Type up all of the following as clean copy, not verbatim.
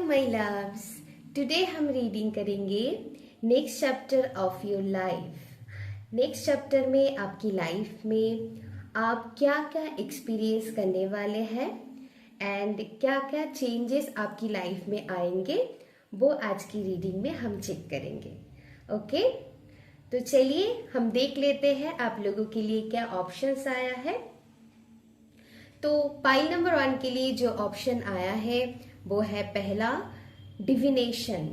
My loves, today हम reading करेंगे next chapter of your life. Next chapter में आपकी लाइफ में आप क्या क्या एक्सपीरियंस करने वाले हैं एंड क्या क्या चेंजेस आपकी लाइफ में आएंगे, वो आज की रीडिंग में हम चेक करेंगे। ओके, तो चलिए हम देख लेते हैं आप लोगों के लिए क्या ऑप्शंस आया है। तो पाइल नंबर 1 के लिए जो ऑप्शन आया है वो है पहला, divination.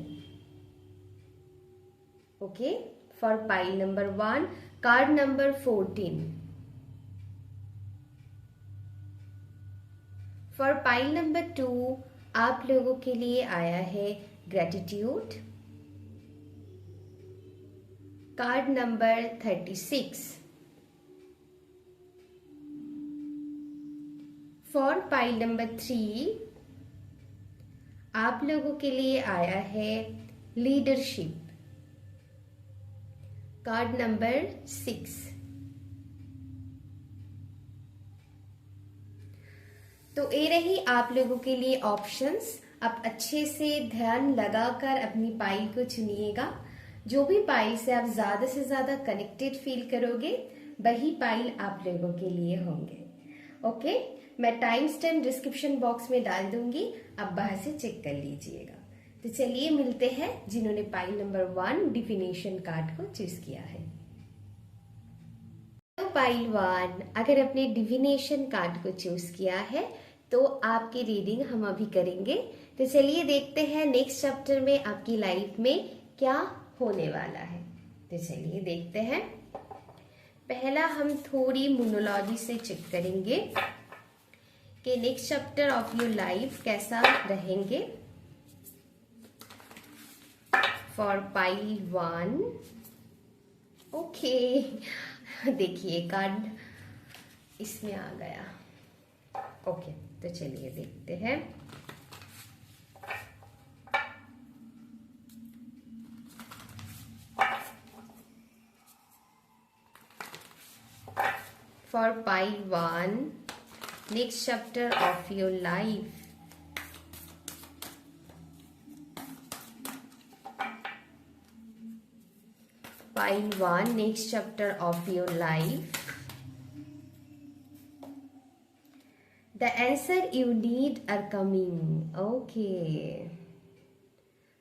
Okay, for pile number 1 card number 14। For pile number 2 आप लोगों के लिए आया है gratitude, card number 36। For pile number 3 आप लोगों के लिए आया है लीडरशिप, कार्ड नंबर 6। तो ये रही आप लोगों के लिए ऑप्शंस। आप अच्छे से ध्यान लगाकर अपनी पाइल को चुनिएगा। जो भी पाइल से आप ज्यादा से ज्यादा कनेक्टेड फील करोगे वही पाइल आप लोगों के लिए होंगे। ओके, मैं टाइम स्टैम्प डिस्क्रिप्शन बॉक्स में डाल दूंगी, आप बाहर से चेक कर लीजिएगा। तो चलिए मिलते हैं जिन्होंने पाइल नंबर 1 डिफिनेशन कार्ड को चूज किया है। तो पाइल 1 अगर अपने डिविनेशन कार्ड को चूज किया है तो आपकी रीडिंग हम अभी करेंगे। तो चलिए देखते हैं नेक्स्ट चैप्टर में आपकी लाइफ में क्या होने वाला है। तो चलिए देखते हैं। पहला हम थोड़ी मोनोलॉजी से चेक करेंगे कि next chapter of your life कैसा रहेंगे। फॉर पाइल 1 ओके, देखिए कार्ड इसमें आ गया। ओके, तो चलिए देखते हैं। For pile 1 next chapter of your life. Pile 1 next chapter of your life. The answer you need are coming. Okay.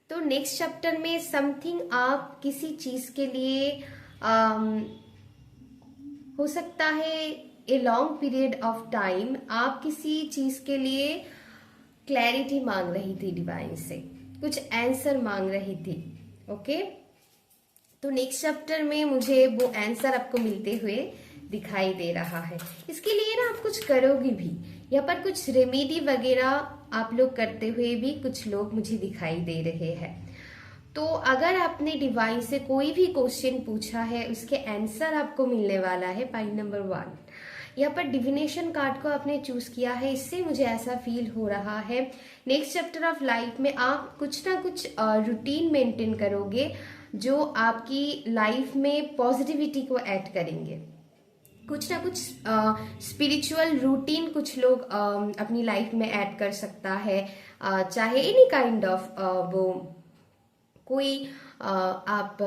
तो नेक्स्ट चैप्टर में समथिंग आप किसी चीज के लिए हो सकता है a long period of time आप किसी चीज के लिए क्लैरिटी मांग रही थी, डिवाइन से कुछ आंसर मांग रही थी। ओके, तो नेक्स्ट चैप्टर में मुझे वो आंसर आपको मिलते हुए दिखाई दे रहा है। इसके लिए ना आप कुछ करोगे भी, यहाँ पर कुछ रेमेडी वगैरह आप लोग करते हुए भी कुछ लोग मुझे दिखाई दे रहे हैं। तो अगर आपने डिवाइन से कोई भी क्वेश्चन पूछा है उसके आंसर आपको मिलने वाला है। पाइल नंबर 1 यहाँ पर डिविनेशन कार्ड को आपने चूज किया है, इससे मुझे ऐसा फील हो रहा है नेक्स्ट चैप्टर ऑफ लाइफ में आप कुछ ना कुछ रूटीन मेंटेन करोगे जो आपकी लाइफ में पॉजिटिविटी को ऐड करेंगे। कुछ ना कुछ स्पिरिचुअल रूटीन कुछ लोग अपनी लाइफ में ऐड कर सकता है, चाहे एनी काइंड ऑफ वो कोई आप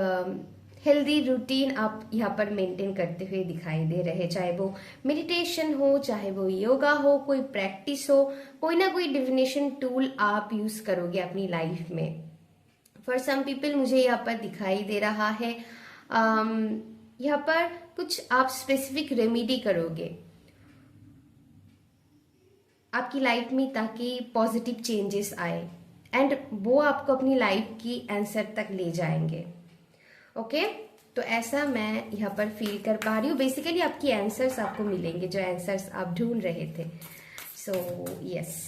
हेल्दी रूटीन आप यहाँ पर मेंटेन करते हुए दिखाई दे रहे, चाहे वो मेडिटेशन हो, चाहे वो योगा हो, कोई प्रैक्टिस हो, कोई ना कोई डिविनेशन टूल आप यूज करोगे अपनी लाइफ में। फॉर सम पीपल मुझे यहाँ पर दिखाई दे रहा है यहाँ पर कुछ आप स्पेसिफिक रेमेडी करोगे आपकी लाइफ में ताकि पॉजिटिव चेंजेस आए एंड वो आपको अपनी लाइफ की आंसर तक ले जाएंगे। ओके, तो ऐसा मैं यहाँ पर फील कर पा रही हूँ। बेसिकली आपकी आंसर्स आपको मिलेंगे जो आंसर्स आप ढूंढ रहे थे। So yes,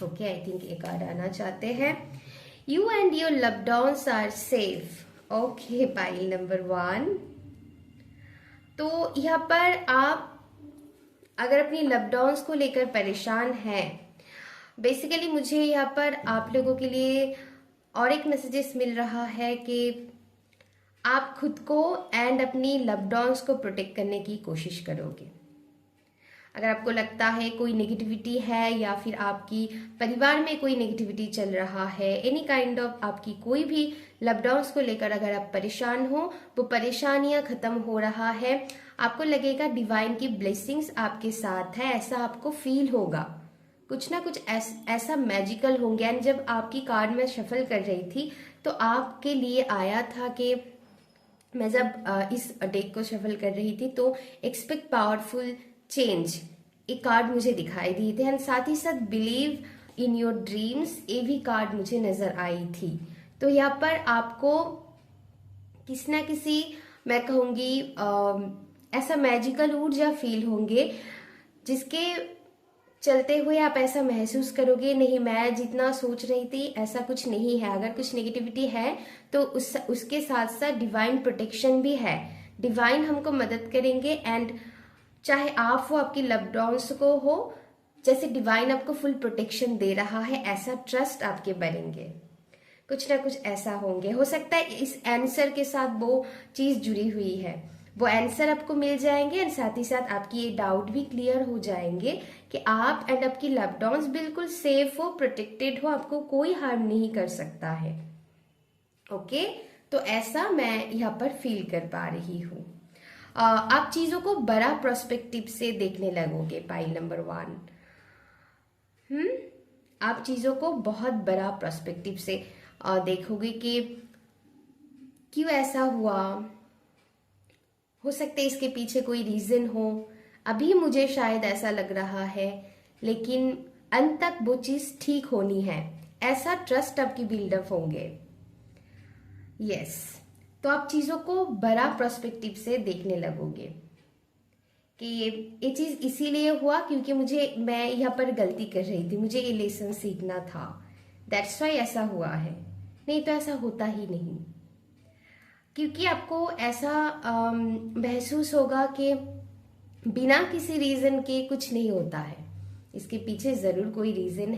okay, I think एक कार्ड आना चाहते हैं। You and your loved ones are safe. Okay, pile number 1। तो यहाँ पर आप अगर अपनी लव्ड ones को लेकर परेशान हैं, बेसिकली मुझे यहाँ पर आप लोगों के लिए और एक मैसेजेस मिल रहा है कि आप खुद को एंड अपनी लव्ड ones को प्रोटेक्ट करने की कोशिश करोगे। अगर आपको लगता है कोई नेगेटिविटी है या फिर आपकी परिवार में कोई नेगेटिविटी चल रहा है, एनी काइंड ऑफ आपकी कोई भी लॉकडाउन को लेकर अगर आप परेशान हो, वो परेशानियां खत्म हो रहा है, आपको लगेगा डिवाइन की ब्लेसिंग्स आपके साथ है, ऐसा आपको फील होगा। कुछ ना कुछ ऐसा मैजिकल होंगे। एंड जब आपकी कार्ड में शफल कर रही थी तो आपके लिए आया था कि मैं जब इस डेक को शफल कर रही थी तो एक्सपेक्ट पावरफुल चेंज एक कार्ड मुझे दिखाई दी थी। एंड साथ ही साथ बिलीव इन योर ड्रीम्स, ये भी कार्ड मुझे नजर आई थी। तो यहाँ पर आपको किसी ना किसी, मैं कहूंगी ऐसा मैजिकल ऊर्जा फील होंगे जिसके चलते हुए आप ऐसा महसूस करोगे, नहीं मैं जितना सोच रही थी ऐसा कुछ नहीं है। अगर कुछ नेगेटिविटी है तो उसके साथ साथ डिवाइन प्रोटेक्शन भी है, डिवाइन हमको मदद करेंगे। एंड चाहे आप वो आपकी लव्ड वंस को हो, जैसे डिवाइन आपको फुल प्रोटेक्शन दे रहा है, ऐसा ट्रस्ट आपके बनेंगे। कुछ ना कुछ ऐसा होंगे। हो सकता है इस आंसर के साथ वो चीज जुड़ी हुई है, वो आंसर आपको मिल जाएंगे। एंड साथ ही साथ आपकी ये डाउट भी क्लियर हो जाएंगे कि आप एंड आपकी लव्ड वंस बिल्कुल सेफ हो, प्रोटेक्टेड हो, आपको कोई हार्म नहीं कर सकता है। ओके, तो ऐसा मैं यहाँ पर फील कर पा रही हूँ। आप चीजों को बड़ा प्रोस्पेक्टिव से देखने लगोगे। पाइल नंबर 1, आप चीजों को बहुत बड़ा प्रोस्पेक्टिव से देखोगे कि क्यों ऐसा हुआ। हो सकता है इसके पीछे कोई रीजन हो, अभी मुझे शायद ऐसा लग रहा है, लेकिन अंत तक वो चीज ठीक होनी है, ऐसा ट्रस्ट आपकी बिल्डअप होंगे। यस, तो आप चीजों को बड़ा पर्सपेक्टिव से देखने लगोगे कि ये चीज इसीलिए हुआ क्योंकि मैं यहाँ पर गलती कर रही थी, मुझे ये लेसन सीखना था, दैट्स वाई ऐसा हुआ है। नहीं तो ऐसा होता ही नहीं, क्योंकि आपको ऐसा महसूस होगा कि बिना किसी रीजन के कुछ नहीं होता है, इसके पीछे जरूर कोई रीजन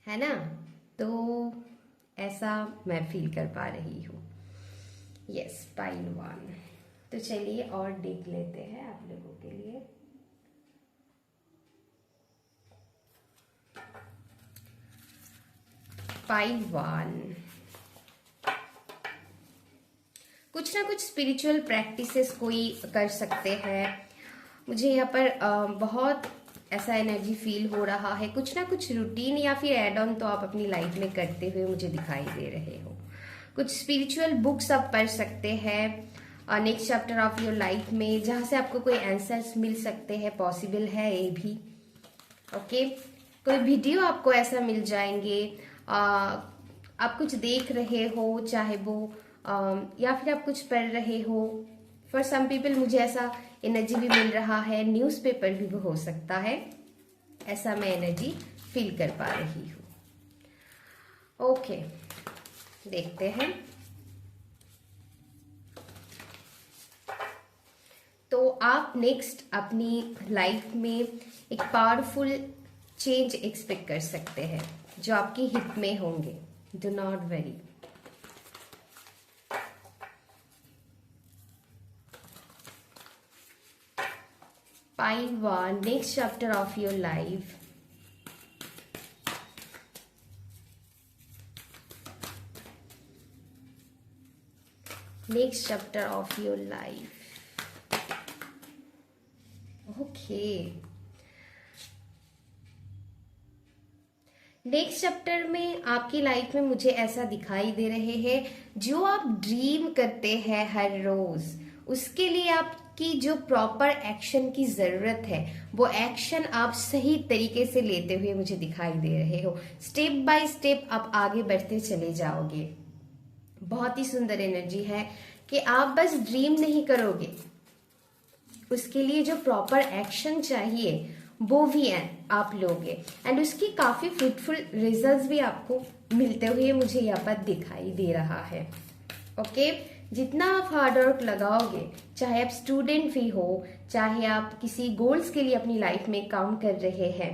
है ना। तो ऐसा मैं फील कर पा रही हूँ। Yes, pile 1। तो चलिए और देख लेते हैं आप लोगों के लिए। पाइल 1, कुछ ना कुछ स्पिरिचुअल प्रैक्टिसेस कोई कर सकते हैं। मुझे यहाँ पर बहुत ऐसा एनर्जी फील हो रहा है। कुछ ना कुछ रूटीन या फिर एड ऑन तो आप अपनी लाइफ में करते हुए मुझे दिखाई दे रहे हो। कुछ स्पिरिचुअल बुक्स आप पढ़ सकते हैं next chapter of your life में, जहाँ से आपको कोई आंसर्स मिल सकते हैं, पॉसिबल है ये भी। ओके, कोई वीडियो आपको ऐसा मिल जाएंगे, आप कुछ देख रहे हो, चाहे वो या फिर आप कुछ पढ़ रहे हो। फॉर सम पीपल मुझे ऐसा एनर्जी भी मिल रहा है, न्यूज़पेपर भी हो सकता है, ऐसा मैं एनर्जी फील कर पा रही हूँ। ओके, देखते हैं। तो आप नेक्स्ट अपनी लाइफ में एक पावरफुल चेंज एक्सपेक्ट कर सकते हैं जो आपके हित में होंगे। Do not worry. Pile 1, next chapter of your life. Next chapter of your life. Okay. Next chapter में आपकी लाइफ में मुझे ऐसा दिखाई दे रहे हैं, जो आप ड्रीम करते हैं हर रोज, उसके लिए आपकी जो प्रॉपर एक्शन की जरूरत है, वो एक्शन आप सही तरीके से लेते हुए मुझे दिखाई दे रहे हो। स्टेप बाय स्टेप आप आगे बढ़ते चले जाओगे। बहुत ही सुंदर एनर्जी है कि आप बस ड्रीम नहीं करोगे, उसके लिए जो प्रॉपर एक्शन चाहिए वो भी आप लोगे, एंड उसकी काफी फ्रूटफुल रिजल्ट्स भी आपको मिलते हुए मुझे यहाँ पर दिखाई दे रहा है। ओके, जितना आप हार्ड वर्क लगाओगे, चाहे आप स्टूडेंट भी हो, चाहे आप किसी गोल्स के लिए अपनी लाइफ में काम कर रहे हैं,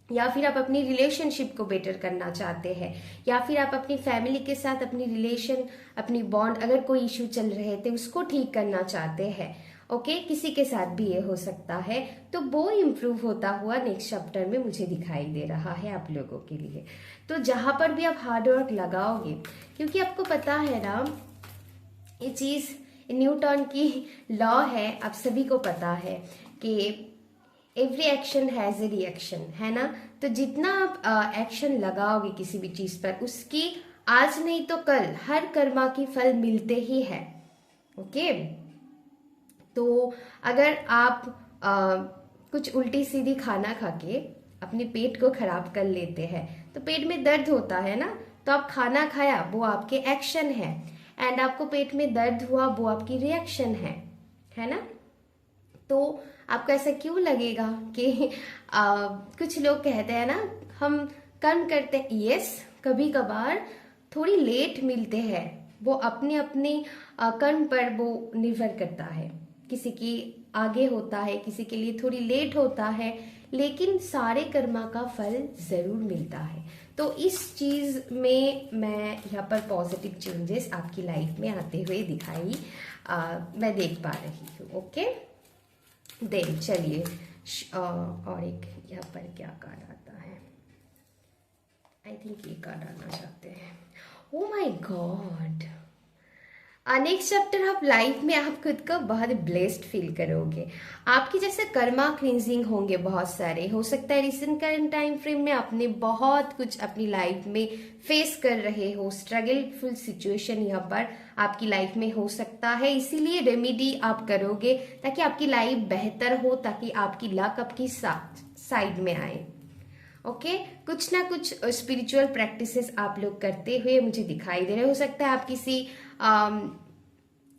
या फिर आप अपनी रिलेशनशिप को बेटर करना चाहते हैं, या फिर आप अपनी फैमिली के साथ अपनी रिलेशन, अपनी बॉन्ड, अगर कोई इश्यू चल रहे थे उसको ठीक करना चाहते हैं, ओके, किसी के साथ भी ये हो सकता है। तो वो इम्प्रूव होता हुआ नेक्स्ट चैप्टर में मुझे दिखाई दे रहा है आप लोगों के लिए। तो जहां पर भी आप हार्ड वर्क लगाओगे, क्योंकि आपको पता है ना ये चीज न्यूटन की लॉ है, आप सभी को पता है कि every action has a reaction, है ना। तो जितना आप एक्शन लगाओगे किसी भी चीज पर, उसकी आज नहीं तो कल हर कर्मा की फल मिलते ही है। ओके, तो अगर आप कुछ उल्टी सीधी खाना खा के अपने पेट को खराब कर लेते हैं, तो पेट में दर्द होता है ना, तो आप खाना खाया वो आपके एक्शन है, एंड आपको पेट में दर्द हुआ वो आपकी रिएक्शन है ना। तो आपको ऐसा क्यों लगेगा कि कुछ लोग कहते हैं ना हम कर्म करते हैं, यस कभी कभार थोड़ी लेट मिलते हैं, वो अपने अपने कर्म पर वो निर्भर करता है। किसी की आगे होता है, किसी के लिए थोड़ी लेट होता है, लेकिन सारे कर्मा का फल जरूर मिलता है। तो इस चीज में मैं यहाँ पर पॉजिटिव चेंजेस आपकी लाइफ में आते हुए मैं देख पा रही हूँ। ओके, देन चलिए और एक यहाँ पर क्या कार्ड आता है, आई थिंक ये कार्ड आना चाहते हैं। ओ माय गॉड, नेक्स्ट चैप्टर आप लाइफ में आप खुद को बहुत ब्लेस्ड फील करोगे। आपकी जैसे कर्मा क्लिंजिंग होंगे बहुत सारे, हो सकता है रिसेंट करंट टाइम फ्रेम में आपने बहुत कुछ अपनी लाइफ में फेस कर रहे हो, स्ट्रगलफुल सिचुएशन यहाँ पर आपकी लाइफ में हो सकता है, इसीलिए रेमेडी आप करोगे ताकि आपकी लाइफ बेहतर हो, ताकि आपकी लक आपकी साइड में आए। ओके, कुछ ना कुछ स्पिरिचुअल प्रैक्टिसेस आप लोग करते हुए मुझे दिखाई दे रहे। हो सकता है आप किसी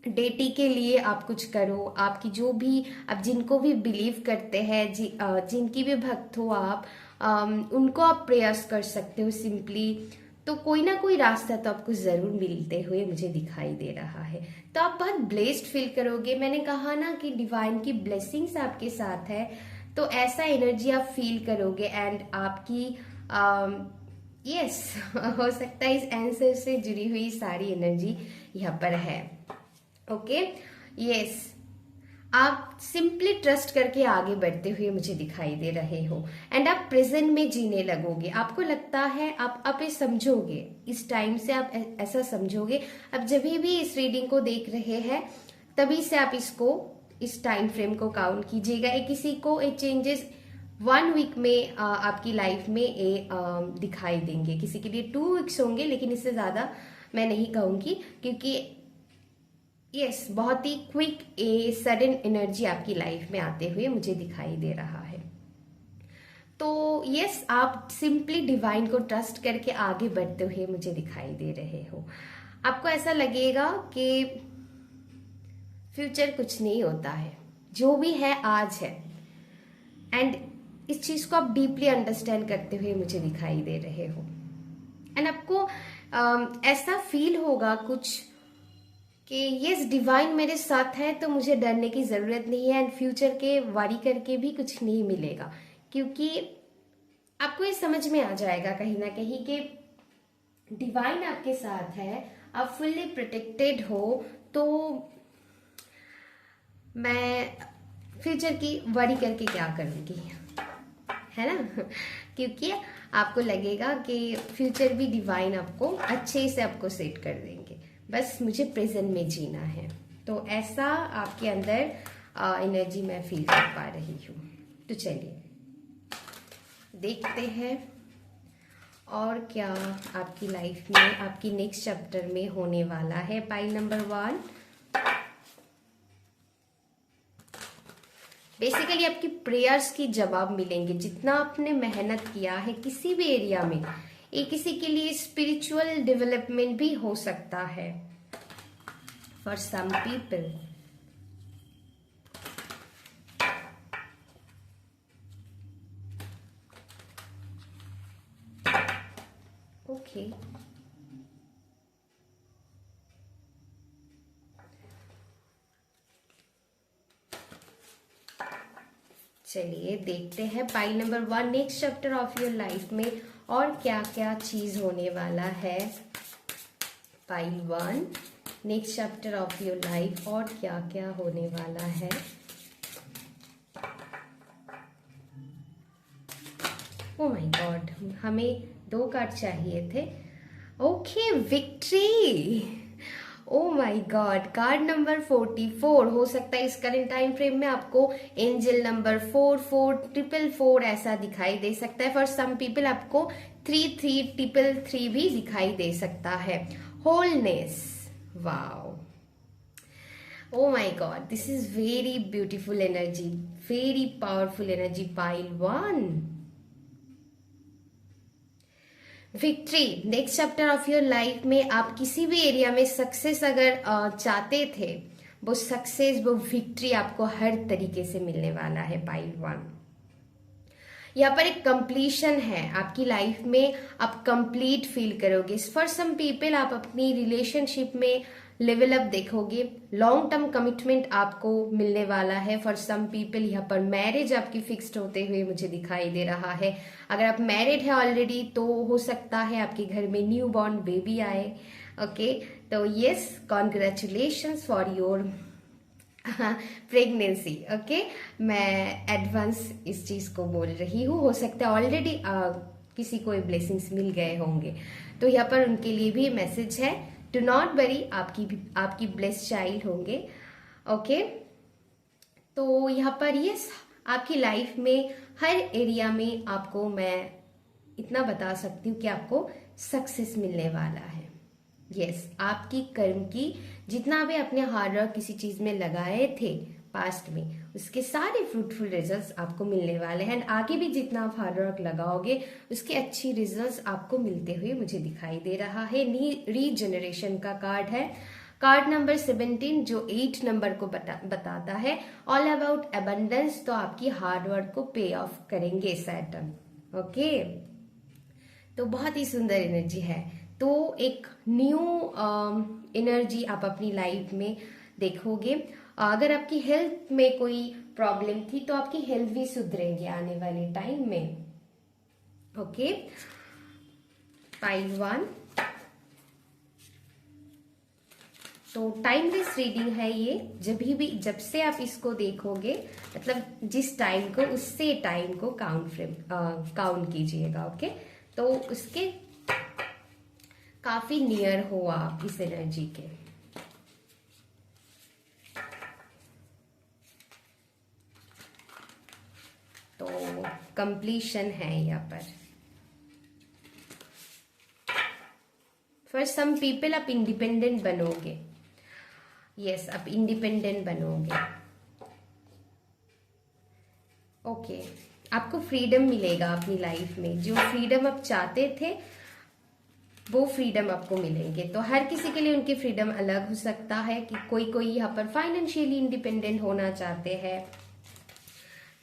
डेटी के लिए आप कुछ करो, आपकी जो भी आप जिनको भी बिलीव करते हैं, जिनकी भी भक्त हो आप, उनको आप प्रयास कर सकते हो सिंपली। तो कोई ना कोई रास्ता तो आपको जरूर मिलते हुए मुझे दिखाई दे रहा है। तो आप बहुत ब्लेस्ड फील करोगे। मैंने कहा ना कि डिवाइन की ब्लेसिंग्स आपके साथ है, तो ऐसा एनर्जी आप फील करोगे, एंड आपकी यस हो सकता है इस आंसर से जुड़ी हुई सारी एनर्जी यहाँ पर है। ओके, यस आप सिंपली ट्रस्ट करके आगे बढ़ते हुए मुझे दिखाई दे रहे हो, एंड आप प्रेजेंट में जीने लगोगे। आपको लगता है आप ये समझोगे, इस टाइम से आप ऐसा समझोगे। अब जब भी इस रीडिंग को देख रहे हैं तभी से आप इस टाइम फ्रेम को काउंट कीजिएगा। किसी को ये चेंजेस 1 वीक में आपकी लाइफ में ये दिखाई देंगे, किसी के लिए 2 वीक्स होंगे, लेकिन इससे ज्यादा मैं नहीं कहूंगी, क्योंकि यस बहुत ही क्विक सडन एनर्जी आपकी लाइफ में आते हुए मुझे दिखाई दे रहा है। तो यस आप सिंपली डिवाइन को ट्रस्ट करके आगे बढ़ते हुए मुझे दिखाई दे रहे हो। आपको ऐसा लगेगा कि फ्यूचर कुछ नहीं होता है, जो भी है आज है, एंड इस चीज को आप डीपली अंडरस्टैंड करते हुए मुझे दिखाई दे रहे हो। एंड आपको ऐसा फील होगा कुछ कि यस डिवाइन मेरे साथ है, तो मुझे डरने की जरूरत नहीं है, एंड फ्यूचर के वारी करके भी कुछ नहीं मिलेगा, क्योंकि आपको ये समझ में आ जाएगा कहीं ना कहीं कि डिवाइन आपके साथ है, आप फुल्ली प्रोटेक्टेड हो। तो मैं फ्यूचर की वरी करके क्या करूंगी, है ना, क्योंकि आपको लगेगा कि फ्यूचर भी डिवाइन आपको अच्छे से आपको सेट कर देंगे, बस मुझे प्रेजेंट में जीना है। तो ऐसा आपके अंदर एनर्जी मैं फील कर पा रही हूँ। तो चलिए देखते हैं और क्या आपकी लाइफ में आपकी नेक्स्ट चैप्टर में होने वाला है। पाइल नंबर 1, बेसिकली आपकी प्रेयर्स की जवाब मिलेंगे। जितना आपने मेहनत किया है किसी भी एरिया में, ये किसी के लिए स्पिरिचुअल डेवलपमेंट भी हो सकता है फॉर सम पीपल। ओके, चलिए देखते हैं pile number 1 next chapter of your life में और क्या क्या चीज होने वाला है। Pile 1, next chapter of your life और क्या क्या होने वाला है। ओ माय गॉड, हमें 2 कार्ड चाहिए थे। Okay, victory. O my God, card number 44। हो सकता है इस करंट टाइम फ्रेम में आपको एंजल नंबर 4444 ऐसा दिखाई दे सकता है। फॉर सम पीपल आपको 3333 भी दिखाई दे सकता है। Wholeness, wow, oh my god, this is very beautiful energy, very powerful energy, pile 1। Victory, next chapter of your life में आप किसी भी एरिया में सक्सेस अगर चाहते थे, वो सक्सेस, वो विक्ट्री आपको हर तरीके से मिलने वाला है। पाइल 1, यहाँ पर एक कंप्लीशन है आपकी लाइफ में, आप कंप्लीट फील करोगे। फॉर सम पीपल आप अपनी रिलेशनशिप में लेवल अप देखोगे, लॉन्ग टर्म कमिटमेंट आपको मिलने वाला है। फॉर सम पीपल यहाँ पर मैरिज आपकी फिक्स्ड होते हुए मुझे दिखाई दे रहा है। अगर आप मैरिड है ऑलरेडी तो हो सकता है आपके घर में न्यू बॉर्न बेबी आए। ओके, तो yes, congratulations for your pregnancy. Okay, मैं एडवांस इस चीज को बोल रही हूँ। हो सकता है ऑलरेडी किसी को ब्लेसिंग्स मिल गए होंगे, तो यहाँ पर उनके लिए भी मैसेज है, डू नॉट वरी, आपकी ब्लेस्ड चाइल्ड होंगे। ओके, तो यहाँ पर यस, आपकी लाइफ में हर एरिया में आपको मैं इतना बता सकती हूँ कि आपको सक्सेस मिलने वाला है। यस, आपकी कर्म की जितना भी अपने हार्ड वर्क किसी चीज में लगाए थे पास्ट में, उसके सारे फ्रूटफुल रिजल्ट्स आपको मिलने वाले हैं। आगे भी जितना आप हार्ड वर्क लगाओगे उसके अच्छी रिजल्ट्स आपको मिलते हुए मुझे दिखाई दे रहा है। रीजनरेशन का कार्ड है, कार्ड नंबर 17, जो 8 नंबर को बताता है ऑल अबाउट अबंडेंस। तो आपकी हार्ड वर्क को पे ऑफ करेंगे सैटर्न। ओके, तो बहुत ही सुंदर एनर्जी है। तो एक न्यू एनर्जी आप अपनी लाइफ में देखोगे। अगर आपकी हेल्थ में कोई प्रॉब्लम थी तो आपकी हेल्थ भी सुधरेगी आने वाले टाइम में। ओके, पाइल 1, तो टाइमलेस रीडिंग है ये। जब से आप इसको देखोगे, मतलब जिस टाइम को, उससे टाइम को काउंट कीजिएगा। ओके, तो उसके काफी नियर हो आप इस एनर्जी के। तो कंप्लीशन है यहाँ पर। फॉर सम पीपल आप इंडिपेंडेंट बनोगे। यस, आप इंडिपेंडेंट बनोगे। ओके, आपको फ्रीडम मिलेगा अपनी लाइफ में। जो फ्रीडम आप चाहते थे वो फ्रीडम आपको मिलेंगे। तो हर किसी के लिए उनकी फ्रीडम अलग हो सकता है कि कोई यहाँ पर फाइनेंशियली इंडिपेंडेंट होना चाहते हैं।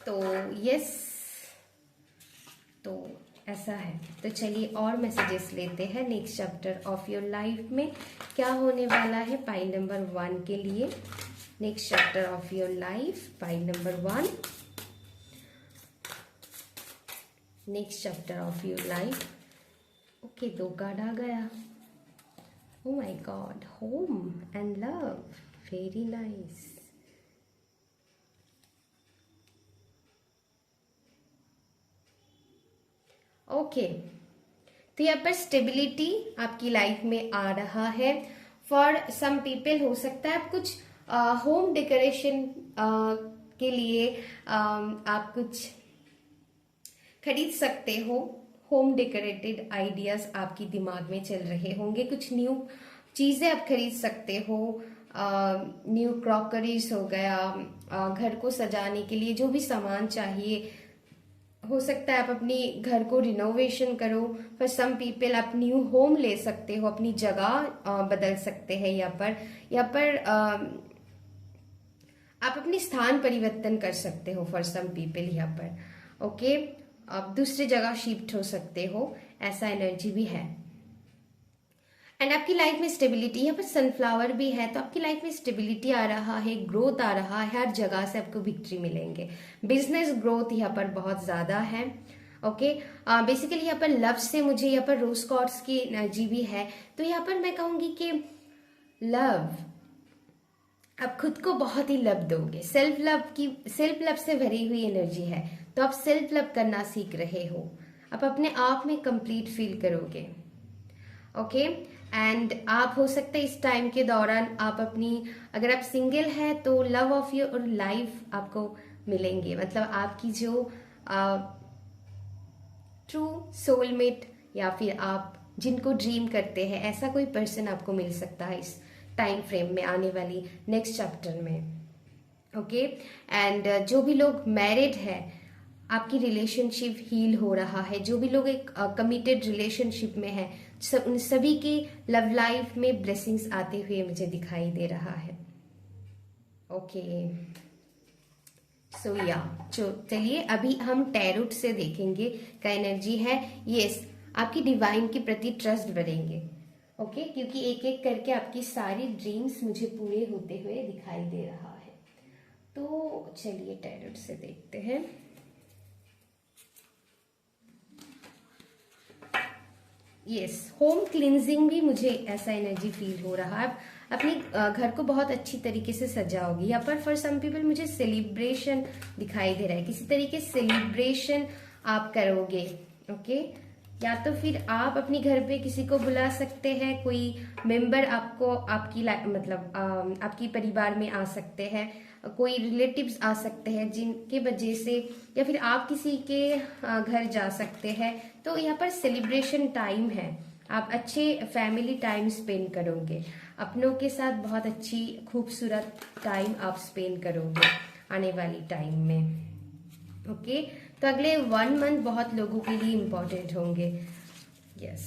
तो यस, तो ऐसा है। तो चलिए और मैसेजेस लेते हैं next chapter of your life में क्या होने वाला है। पाइल नंबर 1 के लिए next chapter of your life, pile number 1, next chapter of your life. Okay, 2 card आ गया। Oh my god, home and love, very nice. Okay, तो यहाँ पर स्टेबिलिटी आपकी लाइफ में आ रहा है। फॉर सम पीपल हो सकता है आप कुछ होम डेकोरेशन के लिए आप कुछ खरीद सकते हो। होम डेकोरेटेड आइडियाज आपकी दिमाग में चल रहे होंगे। कुछ न्यू चीजें आप खरीद सकते हो। न्यू क्रॉकरीज हो गया, घर को सजाने के लिए जो भी सामान चाहिए। हो सकता है आप अपनी घर को रिनोवेशन करो। फॉर सम पीपल आप न्यू होम ले सकते हो, अपनी जगह बदल सकते हैं। यहाँ पर आप अपनी स्थान परिवर्तन कर सकते हो। फॉर सम पीपल यहाँ पर ओके, आप दूसरी जगह शिफ्ट हो सकते हो, ऐसा एनर्जी भी है। एंड आपकी लाइफ में स्टेबिलिटी, यहाँ पर सनफ्लावर भी है, तो आपकी लाइफ में स्टेबिलिटी आ रहा है, ग्रोथ आ रहा है, हर जगह से आपको विक्ट्री मिलेंगे। बिजनेस ग्रोथ यहाँ पर बहुत ज्यादा है। ओके, बेसिकली यहाँ पर लव से मुझे यहाँ पर रोज कॉर्ड्स की एनर्जी भी है। तो यहाँ पर मैं कहूंगी कि लव, आप खुद को बहुत ही लव दोगे। सेल्फ लव से भरी हुई एनर्जी है, तो आप सेल्फ लव करना सीख रहे हो। आप अपने आप में कंप्लीट फील करोगे। ओके एंड आप हो सकता है इस टाइम के दौरान आप अपनी, अगर आप सिंगल है तो लव ऑफ योर लाइफ आपको मिलेंगे, मतलब आपकी जो ट्रू सोलमेट या फिर आप जिनको ड्रीम करते हैं, ऐसा कोई पर्सन आपको मिल सकता है इस टाइम फ्रेम में, आने वाली नेक्स्ट चैप्टर में। ओके एंड जो भी लोग मैरिड है, आपकी रिलेशनशिप हील हो रहा है। जो भी लोग एक कमिटेड रिलेशनशिप में है, उन सभी की लव लाइफ में ब्लेसिंग्स आते हुए मुझे दिखाई दे रहा है। ओके सो या चलिए अभी हम टैरोट से देखेंगे क्या एनर्जी है। यस, आपकी डिवाइन के प्रति ट्रस्ट बढ़ेंगे। ओके क्योंकि एक एक करके आपकी सारी ड्रीम्स मुझे पूरे होते हुए दिखाई दे रहा है। तो चलिए टैरोट से देखते हैं। यस, होम क्लींजिंग भी मुझे ऐसा एनर्जी फील हो रहा है। अपने घर को बहुत अच्छी तरीके से सजाओगी। यहाँ पर फॉर सम पीपल मुझे सेलिब्रेशन दिखाई दे रहा है, किसी तरीके से सेलिब्रेशन आप करोगे। ओके या तो फिर आप अपने घर पे किसी को बुला सकते हैं, कोई मेंबर आपको आपकी मतलब आपकी परिवार में आ सकते हैं, कोई रिलेटिव्स आ सकते हैं जिनके वजह से, या फिर आप किसी के घर जा सकते हैं। तो यहाँ पर सेलिब्रेशन टाइम है, आप अच्छे फैमिली टाइम स्पेंड करोगे, अपनों के साथ बहुत अच्छी खूबसूरत टाइम आप स्पेंड करोगे आने वाली टाइम में। ओके तो अगले 1 मंथ बहुत लोगों के लिए इम्पोर्टेंट होंगे। यस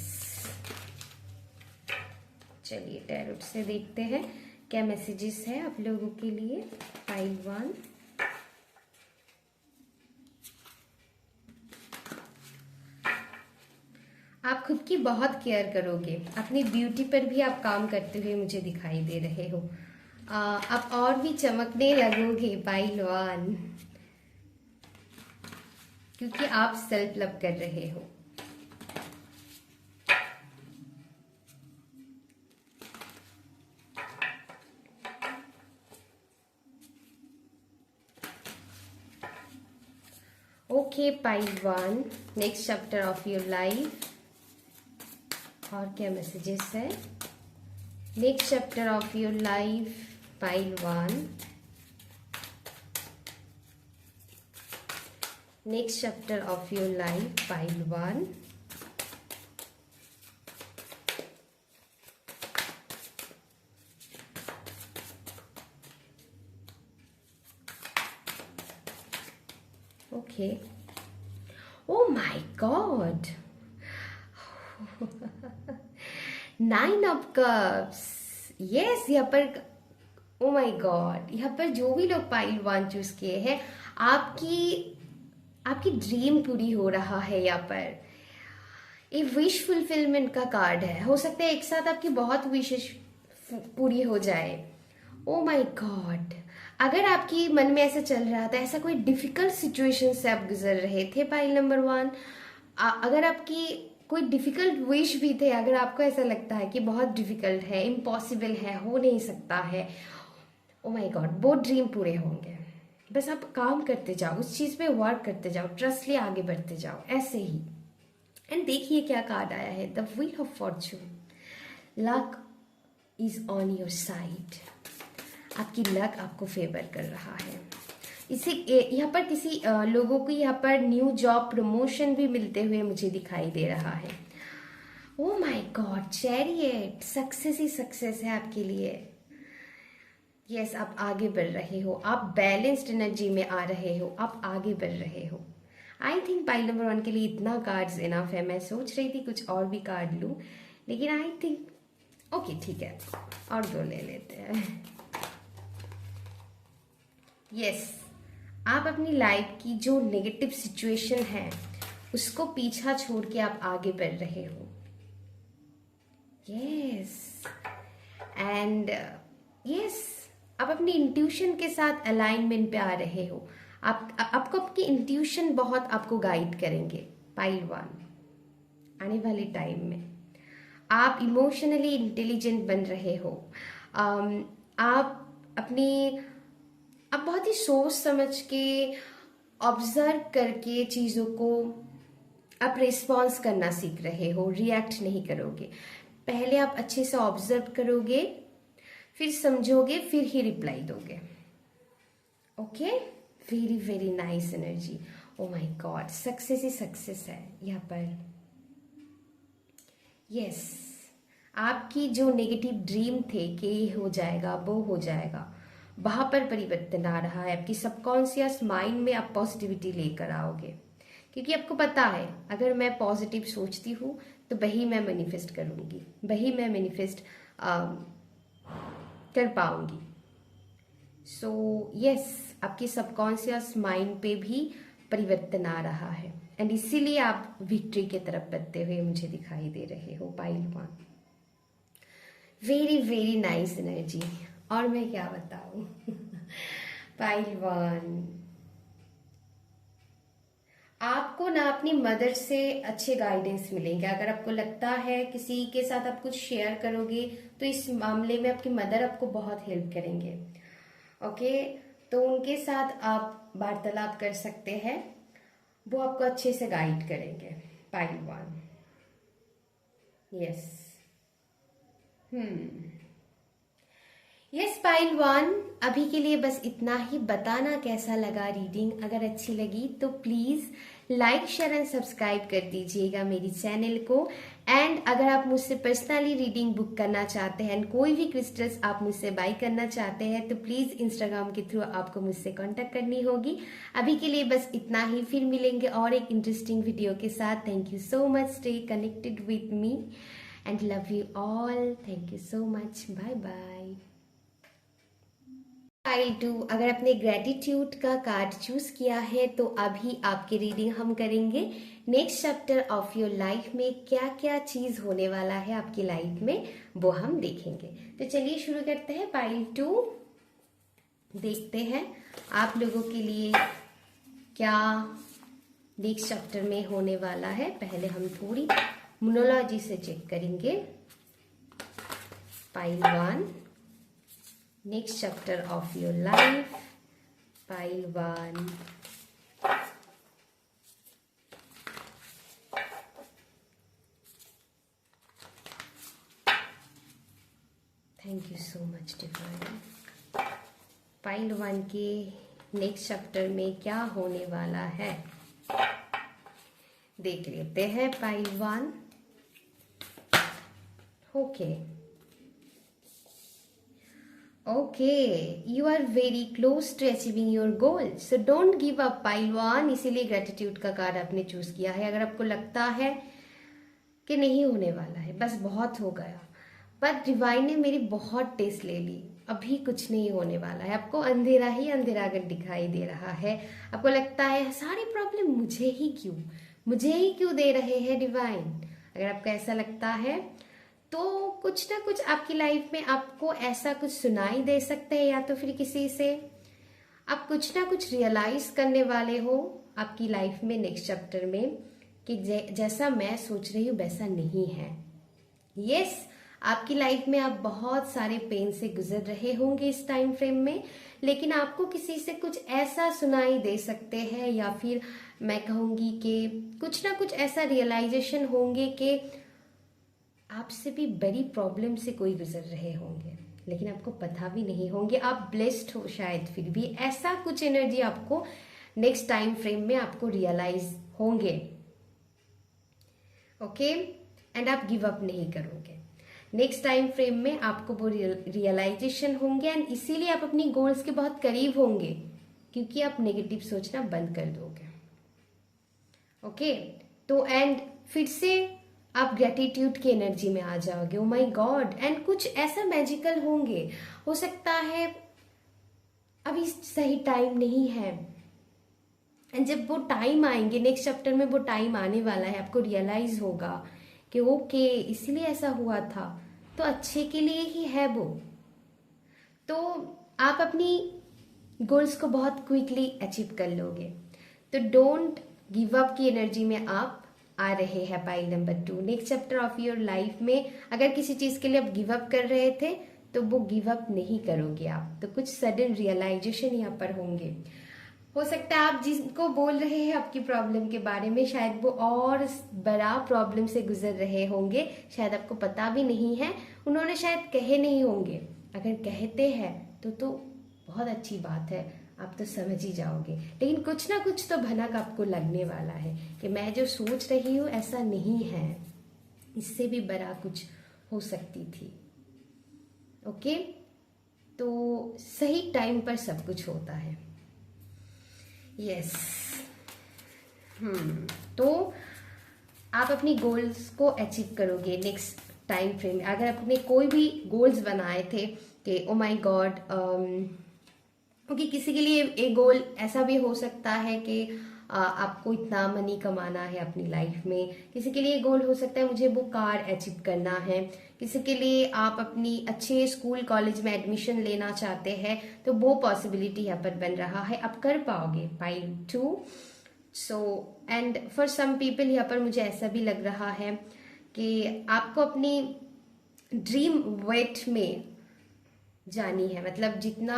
चलिए टैरोट से देखते हैं क्या मैसेजेस है आप लोगों के लिए। पाइल 1, आप खुद की बहुत केयर करोगे, अपनी ब्यूटी पर भी आप काम करते हुए मुझे दिखाई दे रहे हो। आप और भी चमकने लगोगे पाइल 1, क्योंकि आप सेल्फ लव कर रहे हो। Okay pile 1, next chapter of your life, और क्या मैसेजेस है। Next chapter of your life pile 1, next chapter of your life pile 1, okay O my God 9 of cups. Yes यहाँ पर ओ माय गॉड, यहाँ पर जो भी लोग पाइल 1 चूज किए हैं, आपकी ड्रीम पूरी हो रहा है। यहाँ पर ये विश फुलफिलमेंट का कार्ड है। हो सकता है एक साथ आपकी बहुत विशेष पूरी हो जाए। ओ माय गॉड, अगर आपकी मन में ऐसा चल रहा था, ऐसा कोई डिफिकल्ट सिचुएशन से आप गुजर रहे थे पाइल नंबर 1, अगर आपकी कोई डिफिकल्ट विश भी थे, अगर आपको ऐसा लगता है कि बहुत डिफिकल्ट है, इम्पॉसिबल है, हो नहीं सकता है, ओ माय गॉड वो ड्रीम पूरे होंगे। बस आप काम करते जाओ, उस चीज पे वर्क करते जाओ, ट्रस्ट लिए आगे बढ़ते जाओ ऐसे ही। एंड देखिए क्या कार्ड आया है, the wheel of Fortune. Luck is on your side, आपकी लक आपको फेवर कर रहा है। इसे यहाँ पर किसी लोगों को यहाँ पर न्यू जॉब प्रमोशन भी मिलते हुए मुझे दिखाई दे रहा है। Oh my God, chariot, success he success है आपके लिए। यस आप आगे बढ़ रहे हो, आप बैलेंस्ड एनर्जी में आ रहे हो, आप आगे बढ़ रहे हो। आई थिंक पाइल नंबर 1 के लिए इतना कार्ड्स इनफ है। मैं सोच रही थी कुछ और भी कार्ड लूं, लेकिन आई थिंक ओके ठीक है, और 2 ले लेते हैं। यस आप अपनी लाइफ की जो नेगेटिव सिचुएशन है उसको पीछा छोड़ के आप आगे बढ़ रहे हो। यस एंड यस आप अपनी इंट्यूशन के साथ अलाइनमेंट पे आ रहे हो। आपको आपकी इंट्यूशन बहुत आपको गाइड करेंगे पाइल 1 आने वाले टाइम में। आप इमोशनली इंटेलिजेंट बन रहे हो, आप आप बहुत ही सोच समझ के ऑब्जर्व करके चीज़ों को आप रिस्पॉन्स करना सीख रहे हो, रिएक्ट नहीं करोगे। पहले आप अच्छे से ऑब्जर्व करोगे, फिर समझोगे, फिर ही रिप्लाई दोगे। Okay, very very nice energy. O my God, success he success है यहाँ पर। यस, आपकी जो नेगेटिव ड्रीम थे कि ये हो जाएगा वो हो जाएगा, वहां पर परिवर्तन आ रहा है। आपकी सबकॉन्शियस माइंड में आप पॉजिटिविटी लेकर आओगे, क्योंकि आपको पता है अगर मैं पॉजिटिव सोचती हूँ तो वही मैं मैनिफेस्ट करूँगी, वही मैं मैनिफेस्ट कर पाऊंगी। सो यस, आपकी सबकॉन्शियस माइंड पे भी परिवर्तन आ रहा है, एंड इसीलिए आप विक्ट्री की तरफ बढ़ते हुए मुझे दिखाई दे रहे हो pile one. Very very nice energy. और मैं क्या बताऊं पाइल वन, आपको ना अपनी मदर से अच्छे गाइडेंस मिलेंगे। अगर आपको लगता है किसी के साथ आप कुछ शेयर करोगे तो इस मामले में आपकी मदर आपको बहुत हेल्प करेंगे। ओके, तो उनके साथ आप वार्तालाप कर सकते हैं, वो आपको अच्छे से गाइड करेंगे pile one. Yes, yes pile one, अभी के लिए बस इतना ही। बताना कैसा लगा रीडिंग। अगर अच्छी लगी तो please like share and subscribe कर दीजिएगा मेरी चैनल को। एंड अगर आप मुझसे पर्सनली रीडिंग बुक करना चाहते हैं, कोई भी क्रिस्टल्स आप मुझसे बाय करना चाहते हैं, तो प्लीज इंस्टाग्राम के थ्रू आपको मुझसे कांटेक्ट करनी होगी। अभी के लिए बस इतना ही, फिर मिलेंगे और एक इंटरेस्टिंग वीडियो के साथ। Thank you so much, stay connected with me and love you all. Thank you so much, bye bye. Pile 2, अगर आपने ग्रेटिट्यूड का कार्ड चूज किया है तो अभी आपकी रीडिंग हम करेंगे। Next chapter of your life में क्या क्या चीज होने वाला है आपकी लाइफ में, वो हम देखेंगे। तो चलिए शुरू करते हैं। पाइल 2, देखते हैं आप लोगों के लिए क्या नेक्स्ट चैप्टर में होने वाला है। पहले हम थोड़ी मोनोलॉजी से चेक करेंगे। Pile 1, next chapter of your life, pile 1. Thank you so much divine। Pile 1 के नेक्स्ट चैप्टर में क्या होने वाला है देख लेते हैं। Pile 1, okay Okay, you are very close to achieving your goal, so don't give up pile 1। इसीलिए ग्रेटिट्यूड का कार्ड आपने चूज किया है। अगर आपको लगता है कि नहीं होने वाला है, बस बहुत हो गया, पर डिवाइन ने मेरी बहुत टेस्ट ले ली, अभी कुछ नहीं होने वाला है, आपको अंधेरा ही अंधेरा अगर दिखाई दे रहा है, आपको लगता है सारी प्रॉब्लम मुझे ही क्यों दे रहे हैं डिवाइन, अगर आपको ऐसा लगता है तो कुछ ना कुछ आपकी लाइफ में आपको ऐसा कुछ सुनाई दे सकता है, या तो फिर किसी से आप कुछ ना कुछ रियलाइज करने वाले हो आपकी लाइफ में नेक्स्ट चैप्टर में कि जैसा मैं सोच रही हूँ वैसा नहीं है। यस, आपकी लाइफ में आप बहुत सारे पेन से गुजर रहे होंगे इस टाइम फ्रेम में, लेकिन आपको किसी से कुछ ऐसा सुनाई दे सकते हैं, या फिर मैं कहूंगी कि कुछ ना कुछ ऐसा रियलाइजेशन होंगे कि आपसे भी बड़ी प्रॉब्लम से कोई गुजर रहे होंगे, लेकिन आपको पता भी नहीं होंगे। आप ब्लेस्ड हो शायद, फिर भी ऐसा कुछ एनर्जी आपको नेक्स्ट टाइम फ्रेम में आपको रियलाइज होंगे। ओके, एंड आप गिव अप नहीं करोगे। नेक्स्ट टाइम फ्रेम में आपको वो रियलाइजेशन होंगे, एंड इसीलिए आप अपनी गोल्स के बहुत करीब होंगे, क्योंकि आप नेगेटिव सोचना बंद कर दोगे। ओके, तो एंड फिर से आप ग्रेटिट्यूड की एनर्जी में आ जाओगे। ओ माय गॉड, एंड कुछ ऐसा मैजिकल होंगे, हो सकता है अभी सही टाइम नहीं है, एंड जब वो टाइम आएंगे नेक्स्ट चैप्टर में, वो टाइम आने वाला है, आपको रियलाइज होगा कि ओके इसलिए ऐसा हुआ था, तो अच्छे के लिए ही है वो। तो आप अपनी गोल्स को बहुत क्विकली अचीव कर लोगे। तो डोंट गिव अप की एनर्जी में आप आ रहे हैं pile number 2। Next chapter of your life में अगर किसी चीज के लिए आप गिव अप कर रहे थे तो वो गिव अप नहीं करोगे आप। तो कुछ सडन रियलाइजेशन यहाँ पर होंगे। हो सकता है आप जिनको बोल रहे हैं आपकी प्रॉब्लम के बारे में, शायद वो और बड़ा प्रॉब्लम से गुजर रहे होंगे, शायद आपको पता भी नहीं है, उन्होंने शायद कहे नहीं होंगे। अगर कहते हैं तो बहुत अच्छी बात है, आप तो समझ ही जाओगे। लेकिन कुछ ना कुछ तो भनक आपको लगने वाला है कि मैं जो सोच रही हूँ ऐसा नहीं है, इससे भी बड़ा कुछ हो सकती थी। ओके, तो सही टाइम पर सब कुछ होता है। यस। तो आप अपनी गोल्स को अचीव करोगे नेक्स्ट टाइम फ्रेम। अगर आपने कोई भी गोल्स बनाए थे कि ओ माय गॉड, क्योंकि किसी के लिए एक गोल ऐसा भी हो सकता है कि आपको इतना मनी कमाना है अपनी लाइफ में। किसी के लिए गोल हो सकता है मुझे वो कार अचीव करना है। किसी के लिए आप अपनी अच्छे स्कूल कॉलेज में एडमिशन लेना चाहते हैं, तो वो पॉसिबिलिटी यहाँ पर बन रहा है, आप कर पाओगे pile 2। So and for some people यहाँ पर मुझे ऐसा भी लग रहा है कि आपको अपनी ड्रीम वेट में जानी है। मतलब जितना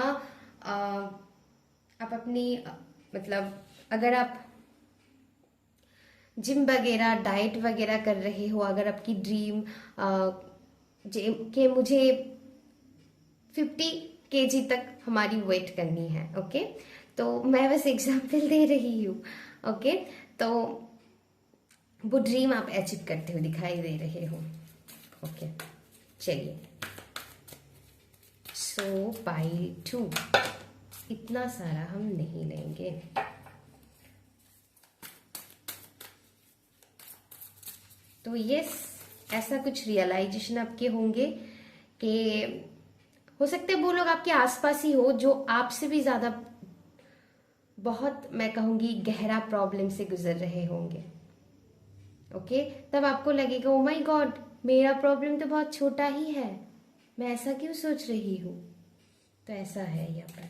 आप अपनी मतलब अगर आप जिम वगैरह डाइट वगैरह कर रहे हो, अगर आपकी ड्रीम कि मुझे 50 kg तक हमारी वेट करनी है, ओके, तो मैं बस एग्जांपल दे रही हूँ। ओके, तो वो ड्रीम आप अचीव करते हुए दिखाई दे रहे हो। ओके, चलिए। सो पाइल 2 इतना सारा हम नहीं लेंगे। तो यस, ऐसा कुछ रियलाइजेशन आपके होंगे कि हो सकते हैं वो लोग आपके आसपास ही हो जो आपसे भी ज्यादा बहुत, मैं कहूंगी, गहरा प्रॉब्लम से गुजर रहे होंगे। ओके, तब आपको लगेगा ओ माय गॉड, मेरा प्रॉब्लम तो बहुत छोटा ही है, मैं ऐसा क्यों सोच रही हूँ। तो ऐसा है यहाँ पर।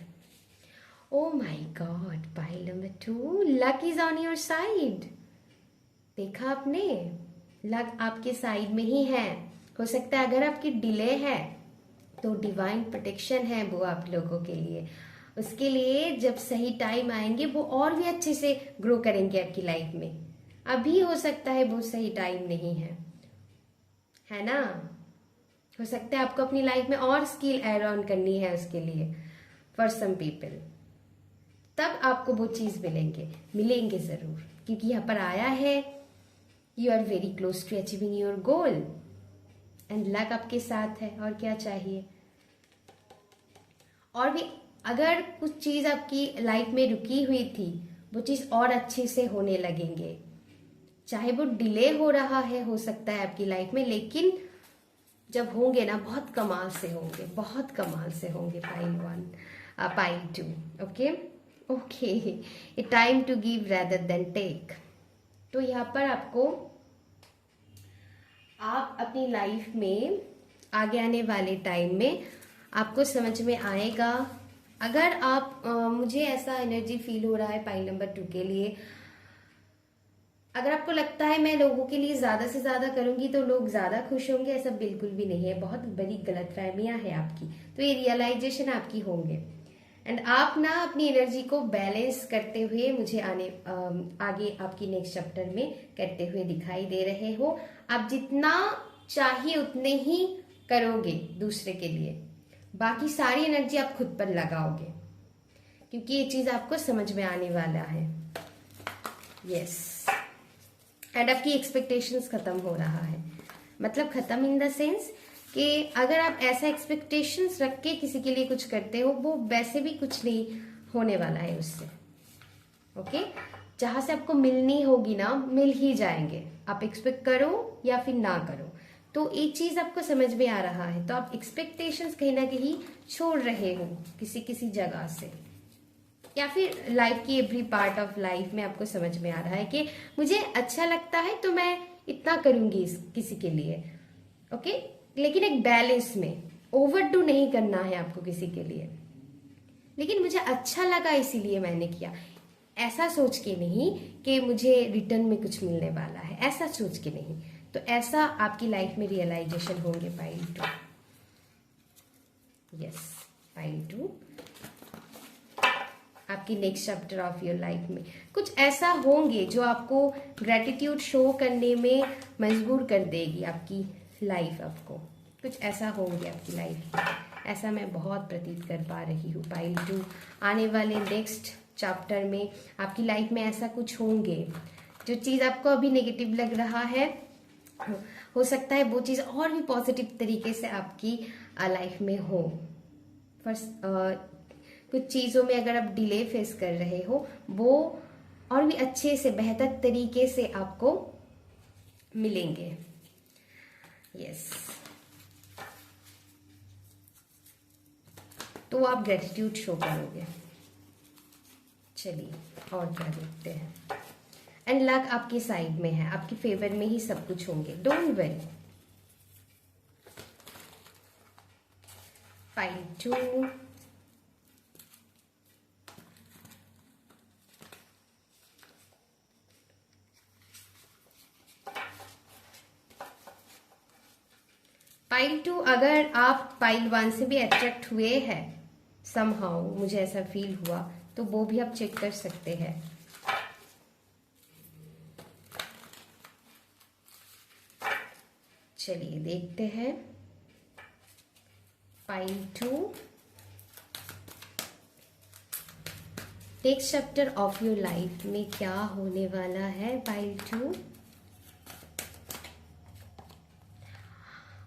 ओ my God, pile number 2, luck is on your side. देखा आपने, लक आपके साइड में ही है। हो सकता है अगर आपकी डिले है तो डिवाइन प्रोटेक्शन है वो आप लोगों के लिए। उसके लिए जब सही टाइम आएंगे वो और भी अच्छे से ग्रो करेंगे आपकी लाइफ में। अभी हो सकता है वो सही टाइम नहीं है ना। हो सकता है आपको अपनी लाइफ में और स्किल ऐड ऑन करनी है उसके लिए, फॉर सम पीपल। तब आपको वो चीज मिलेंगे जरूर, क्योंकि यहाँ पर आया है you are very close to achieving your goal and luck आपके साथ है। और क्या चाहिए। और भी अगर कुछ चीज आपकी लाइफ में रुकी हुई थी, वो चीज और अच्छे से होने लगेंगे। चाहे वो डिले हो रहा है, हो सकता है आपकी लाइफ में, लेकिन जब होंगे ना बहुत कमाल से होंगे, बहुत कमाल से होंगे। Pile 1, pile 2। Okay okay, a time to give rather than take. तो यहाँ पर आपको, आप अपनी लाइफ में आगे आने वाले टाइम में आपको समझ में आएगा। अगर आप मुझे ऐसा एनर्जी फील हो रहा है पाइल नंबर 2 के लिए, अगर आपको लगता है मैं लोगों के लिए ज्यादा से ज्यादा करूंगी तो लोग ज्यादा खुश होंगे, ऐसा बिल्कुल भी नहीं है। बहुत बड़ी गलतफहमियां है आपकी। तो ये रियलाइजेशन आपकी होंगे एंड आप ना अपनी एनर्जी को बैलेंस करते हुए मुझे आगे आपकी नेक्स्ट चैप्टर में करते हुए दिखाई दे रहे हो। आप जितना चाहिए उतने ही करोगे दूसरे के लिए, बाकी सारी एनर्जी आप खुद पर लगाओगे, क्योंकि ये चीज आपको समझ में आने वाला है। यस, एंड आपकी एक्सपेक्टेशंस खत्म हो रहा है। मतलब खत्म इन द सेंस कि अगर आप ऐसा एक्सपेक्टेशंस रख के किसी के लिए कुछ करते हो, वो वैसे भी कुछ नहीं होने वाला है उससे। ओके, जहां से आपको मिलनी होगी ना, मिल ही जाएंगे। आप एक्सपेक्ट करो या फिर ना करो, तो एक चीज आपको समझ में आ रहा है। तो आप एक्सपेक्टेशंस कहीं ना कहीं छोड़ रहे हो किसी किसी जगह से, या फिर लाइफ की एवरी पार्ट ऑफ लाइफ में आपको समझ में आ रहा है कि मुझे अच्छा लगता है तो मैं इतना करूंगी किसी के लिए। ओके, लेकिन एक बैलेंस में, ओवरडू नहीं करना है आपको किसी के लिए। लेकिन मुझे अच्छा लगा इसीलिए मैंने किया, ऐसा सोच के नहीं कि मुझे रिटर्न में कुछ मिलने वाला है, ऐसा सोच के नहीं। तो ऐसा आपकी लाइफ में रियलाइजेशन होंगे पाइल 2। यस, पाइल 2 आपकी next chapter of your life में कुछ ऐसा होंगे जो आपको ग्रेटिट्यूड शो करने में मजबूर कर देगी। आपकी लाइफ, आपको कुछ ऐसा होंगे आपकी लाइफ में, ऐसा मैं बहुत प्रतीत कर पा रही हूँ। पाइल 2 आने वाले नेक्स्ट चैप्टर में आपकी लाइफ में ऐसा कुछ होंगे। जो चीज़ आपको अभी नेगेटिव लग रहा है, हो सकता है वो चीज़ और भी पॉजिटिव तरीके से आपकी लाइफ में हो। फर्स्ट कुछ चीज़ों में अगर आप डिले फेस कर रहे हो, वो और भी अच्छे से बेहतर तरीके से आपको मिलेंगे। यस, तो आप ग्रेटिट्यूड शो करोगे। चलिए और क्या देखते हैं। एंड लक आपकी साइड में है, आपकी फेवर में ही सब कुछ होंगे, डोंट वरी। पाइल 2 पाइल 2 अगर आप पाइल 1 से भी अट्रैक्ट हुए हैं समहाउ, मुझे ऐसा फील हुआ, तो वो भी आप चेक कर सकते हैं। चलिए देखते हैं pile 2 next chapter of your life में क्या होने वाला है। Pile 2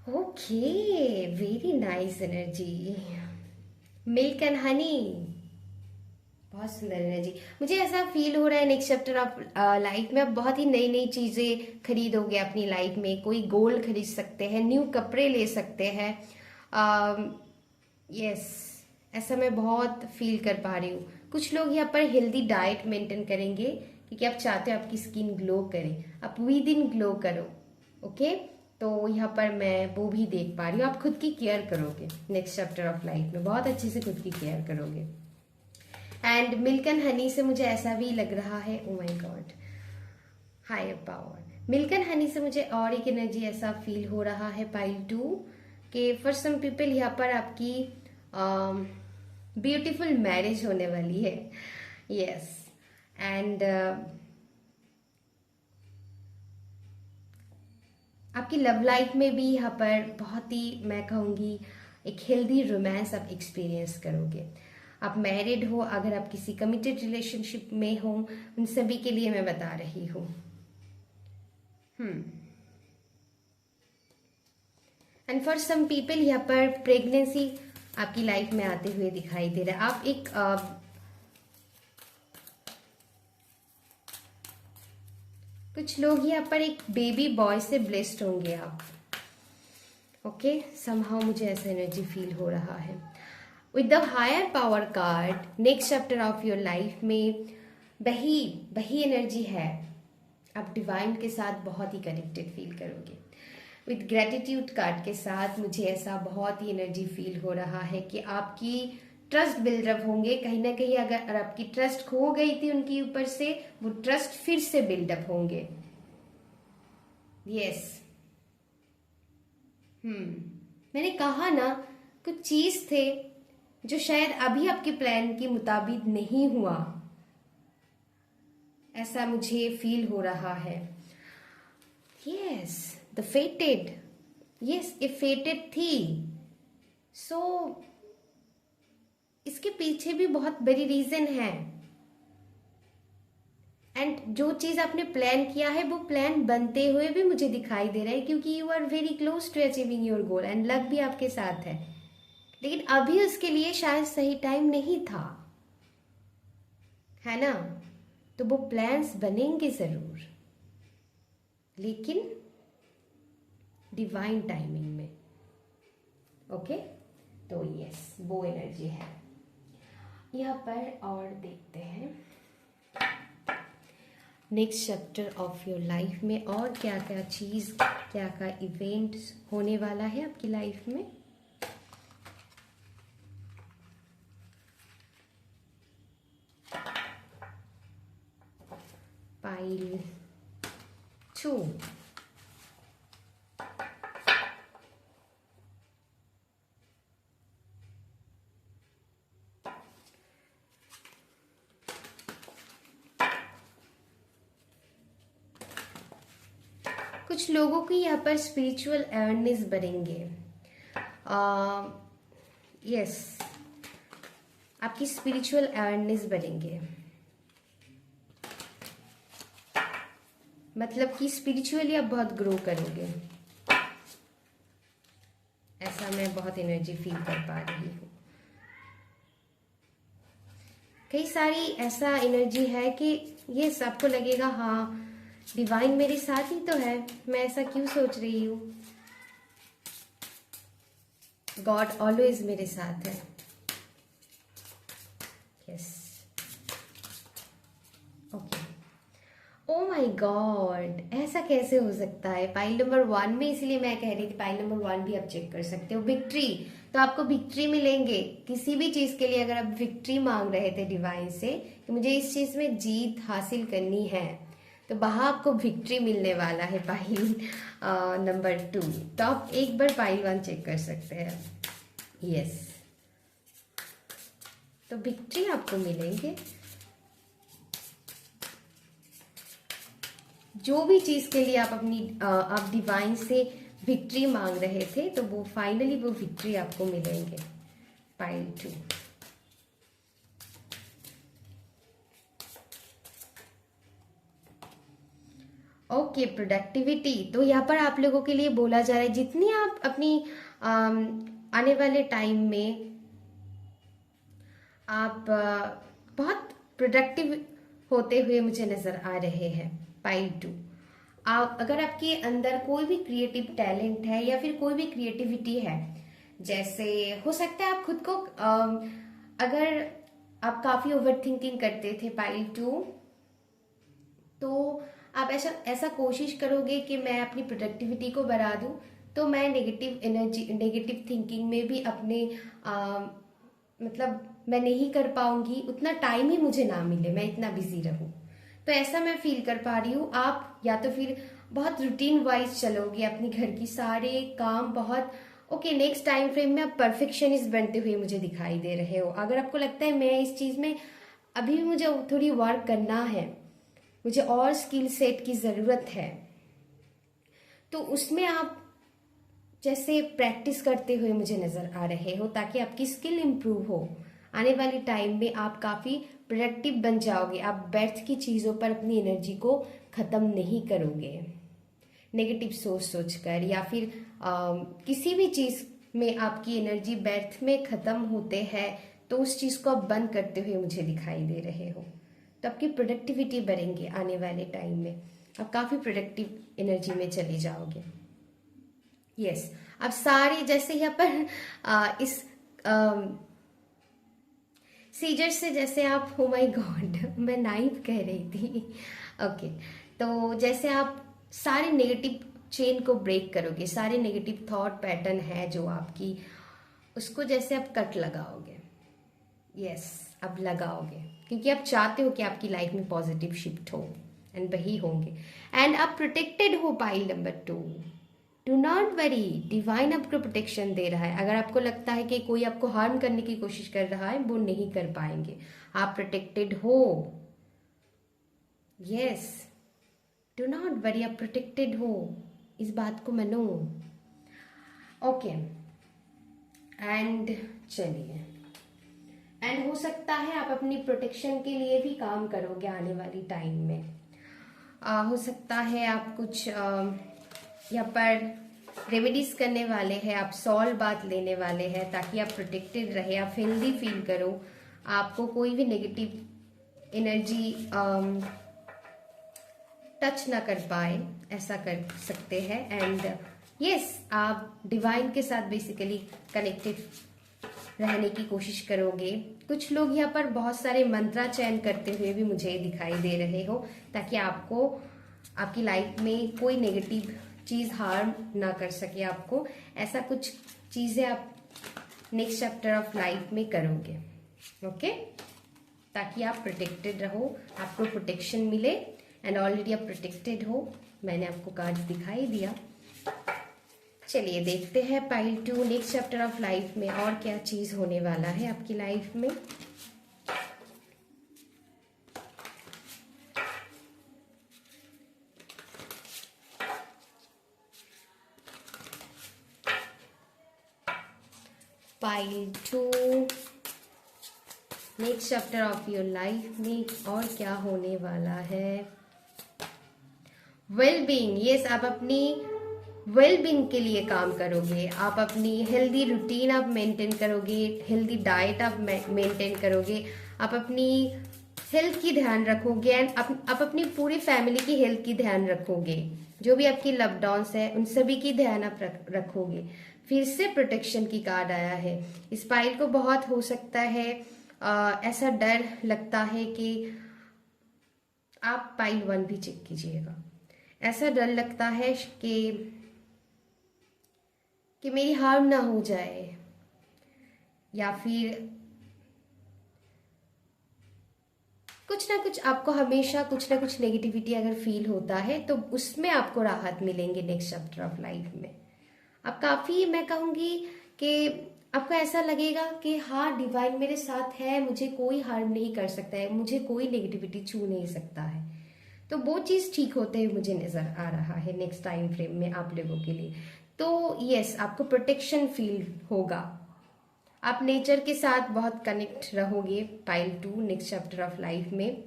okay, very nice energy, milk and Honey, बहुत सुंदर एनर्जी। मुझे ऐसा फील हो रहा है नेक्स्ट चैप्टर ऑफ लाइफ में आप बहुत ही नई नई चीजें खरीदोगे अपनी लाइफ में। कोई गोल्ड खरीद सकते हैं, न्यू कपड़े ले सकते हैं। यस, ऐसा मैं बहुत फील कर पा रही हूँ। कुछ लोग यहाँ पर हेल्दी डाइट मेंटेन करेंगे क्योंकि आप चाहते हो आपकी स्किन ग्लो करे, आप विद इन ग्लो करो। ओके, तो यहाँ पर मैं वो भी देख पा रही हूँ। आप खुद की केयर करोगे नेक्स्ट चैप्टर ऑफ लाइफ में, बहुत अच्छे से खुद की केयर करोगे। एंड मिल्क एंड हनी से मुझे ऐसा भी लग रहा है, oh my god, higher power. Milk and honey से मुझे और एक एनर्जी ऐसा फील हो रहा है पाइल 2 कि फॉर सम पीपल यहाँ पर आपकी ब्यूटीफुल मैरिज होने वाली है। यस, एंड आपकी लव लाइफ में भी यहाँ पर बहुत ही, मैं कहूँगी, एक हेल्दी रोमांस आप एक्सपीरियंस करोगे। आप मैरिड हो, अगर आप किसी कमिटेड रिलेशनशिप में हो, उन सभी के लिए मैं बता रही हूँ। एंड फॉर सम पीपल यहाँ पर प्रेगनेंसी आपकी लाइफ में आते हुए दिखाई दे रहा है। आप एक कुछ लोग यहाँ पर एक बेबी बॉय से ब्लेस्ड होंगे आप। ओके, समहाउ मुझे ऐसा एनर्जी फील हो रहा है। With the higher power card next chapter of your life में वही एनर्जी है, आप डिवाइन के साथ बहुत ही कनेक्टेड फील करोगे। विद ग्रेटिट्यूड कार्ड के साथ मुझे ऐसा बहुत ही एनर्जी फील हो रहा है कि आपकी ट्रस्ट बिल्डअप होंगे। कहीं ना कहीं अगर आपकी ट्रस्ट खो गई थी उनके ऊपर से, वो ट्रस्ट फिर से बिल्डअप होंगे। यस, मैंने कहा ना, कुछ चीज थे जो शायद अभी आपके प्लान के मुताबिक नहीं हुआ, ऐसा मुझे फील हो रहा है। यस, द फेटेड, यस ये फेटेड थी। सो इसके पीछे भी बहुत बड़ी रीजन है। एंड जो चीज आपने प्लान किया है वो प्लान बनते हुए भी मुझे दिखाई दे रहा है, क्योंकि you are very close to achieving your goal and luck भी आपके साथ है। लेकिन अभी उसके लिए शायद सही टाइम नहीं था, है ना। तो वो प्लान्स बनेंगे जरूर, लेकिन डिवाइन टाइमिंग में। ओके, तो यस, वो एनर्जी है यहाँ पर। और देखते हैं next chapter of your life में और क्या क्या चीज, क्या क्या इवेंट्स होने वाला है आपकी लाइफ में। पाइल 2 कुछ लोगों की यहाँ पर स्पिरिचुअल अवेयरनेस बढ़ेंगे। यस, आपकी स्पिरिचुअल अवेयरनेस बढ़ेंगे, मतलब कि स्पिरिचुअली आप बहुत ग्रो करोगे, ऐसा मैं बहुत एनर्जी फील कर पा रही हूँ। कई सारी ऐसा एनर्जी है कि ये सबको लगेगा हाँ डिवाइन मेरे साथ ही तो है, मैं ऐसा क्यों सोच रही हूँ, गॉड ऑलवेज मेरे साथ है। Yes, okay. O my God, ऐसा कैसे हो सकता है पाइल नंबर 1 में, इसलिए मैं कह रही थी पाइल नंबर 1 भी आप चेक कर सकते हो। विक्ट्री, तो आपको विक्ट्री मिलेंगे किसी भी चीज के लिए। अगर आप विक्ट्री मांग रहे थे डिवाइन से कि मुझे इस चीज में जीत हासिल करनी है, तो वहां आपको विक्ट्री मिलने वाला है पाइल नंबर 2। तो आप एक बार पाइल 1 चेक कर सकते हैं। यस, तो विक्ट्री आपको मिलेंगे। जो भी चीज के लिए आप डिवाइन से विक्ट्री मांग रहे थे, तो वो फाइनली वो विक्ट्री आपको मिलेंगे। Pile 2, okay. प्रोडक्टिविटी, तो यहाँ पर आप लोगों के लिए बोला जा रहा है जितनी आप अपनी आने वाले टाइम में आप बहुत प्रोडक्टिव होते हुए मुझे नजर आ रहे हैं। पाइल 2, आप अगर आपके अंदर कोई भी क्रिएटिव टैलेंट है या फिर कोई भी क्रिएटिविटी है, जैसे हो सकता है आप खुद को अगर आप काफी ओवर थिंकिंग करते थे पाइल 2, तो आप ऐसा ऐसा कोशिश करोगे कि मैं अपनी प्रोडक्टिविटी को बढ़ा दूं, तो मैं नेगेटिव एनर्जी नेगेटिव थिंकिंग में भी अपने मतलब मैं नहीं कर पाऊंगी, उतना टाइम ही मुझे ना मिले, मैं इतना बिजी रहूं। तो ऐसा मैं फील कर पा रही हूँ। आप या तो फिर बहुत रूटीन वाइज चलोगे, अपनी घर की सारे काम बहुत ओके। नेक्स्ट टाइम फ्रेम में आप परफेक्शनिस्ट बनते हुए मुझे दिखाई दे रहे हो। अगर आपको लगता है मैं इस चीज में अभी भी मुझे थोड़ी वर्क करना है, मुझे और स्किल सेट की जरूरत है, तो उसमें आप जैसे प्रैक्टिस करते हुए मुझे नजर आ रहे हो, ताकि आपकी स्किल इंप्रूव हो। आने वाले टाइम में आप काफी प्रोडक्टिव बन जाओगे। आप व्यर्थ की चीजों पर अपनी एनर्जी को खत्म नहीं करोगे नेगेटिव सोचकर, या फिर किसी भी चीज में आपकी एनर्जी व्यर्थ में खत्म होते हैं, तो उस चीज को आप बंद करते हुए मुझे दिखाई दे रहे हो। तो आपकी प्रोडक्टिविटी बढ़ेंगे आने वाले टाइम में, आप काफी प्रोडक्टिव एनर्जी में चले जाओगे। यस, अब सारे जैसे यहाँ पर इस सीजर से जैसे आप, ओ माय गॉड मैं नाइफ कह रही थी। ओके, तो जैसे आप सारे नेगेटिव चेन को ब्रेक करोगे, सारे नेगेटिव थॉट पैटर्न है जो आपकी, उसको जैसे आप कट लगाओगे। यस, अब लगाओगे, क्योंकि आप चाहते हो कि आपकी लाइफ में पॉजिटिव शिफ्ट हो, एंड वही होंगे। एंड आप प्रोटेक्टेड हो pile number 2। Do not worry, divine आपको प्रोटेक्शन दे रहा है। अगर आपको लगता है कि कोई आपको हार्म करने की कोशिश कर रहा है, वो नहीं कर पाएंगे, आप प्रोटेक्टेड हो। यस, डू नॉट वरी, आप प्रोटेक्टेड हो, इस बात को मानो। ओके, एंड चलिए, एंड हो सकता है आप अपनी प्रोटेक्शन के लिए भी काम करोगे आने वाली टाइम में। हो सकता है आप कुछ यहाँ पर रेमेडीज करने वाले हैं, आप सॉल्व बात लेने वाले हैं, ताकि आप प्रोटेक्टेड रहे, आप हेल्दी फील करो, आपको कोई भी नेगेटिव एनर्जी टच ना कर पाए, ऐसा कर सकते हैं। एंड यस, आप डिवाइन के साथ बेसिकली कनेक्टेड रहने की कोशिश करोगे। कुछ लोग यहाँ पर बहुत सारे मंत्रा चयन करते हुए भी मुझे दिखाई दे रहे हो, ताकि आपको आपकी लाइफ में कोई नेगेटिव चीज हार्म ना कर सके आपको। ऐसा कुछ चीजें आप नेक्स्ट चैप्टर ऑफ लाइफ में करोगे, ओके, ताकि आप प्रोटेक्टेड रहो, आपको प्रोटेक्शन मिले। एंड ऑलरेडी आप प्रोटेक्टेड हो, मैंने आपको कार्ड दिखाई दिया। चलिए देखते हैं pile 2 next chapter of life में और क्या चीज होने वाला है आपकी लाइफ में। Pile 2, next chapter of your life में और क्या होने वाला है। वेल बीइंग, यस, आप अपनी वेल बीइंग के लिए काम करोगे, आप अपनी हेल्दी रूटीन आप मेंटेन करोगे, हेल्दी डाइट आप मेंटेन करोगे, आप अपनी हेल्थ की ध्यान रखोगे एंड आप अपनी पूरी फैमिली की हेल्थ की ध्यान रखोगे, जो भी आपकी लव्ड वंस है उन सभी की ध्यान आप रखोगे। फिर से प्रोटेक्शन की कार्ड आया है। इस पाइल को बहुत हो सकता है ऐसा डर लगता है कि आप पाइल 1 भी चेक कीजिएगा। ऐसा डर लगता है कि मेरी हार्म ना हो जाए, या फिर कुछ ना कुछ आपको हमेशा कुछ ना कुछ नेगेटिविटी अगर फील होता है तो उसमें आपको राहत मिलेंगे नेक्स्ट चैप्टर ऑफ लाइफ में। आप काफी, मैं कहूंगी कि आपको ऐसा लगेगा कि हाँ, डिवाइन मेरे साथ है, मुझे कोई हार्म नहीं कर सकता है, मुझे कोई नेगेटिविटी छू नहीं सकता है। तो वो चीज ठीक होते हुए मुझे नजर आ रहा है नेक्स्ट टाइम फ्रेम में आप लोगों के लिए। तो यस, आपको प्रोटेक्शन फील होगा, आप नेचर के साथ बहुत कनेक्ट रहोगे pile 2 next chapter of life में।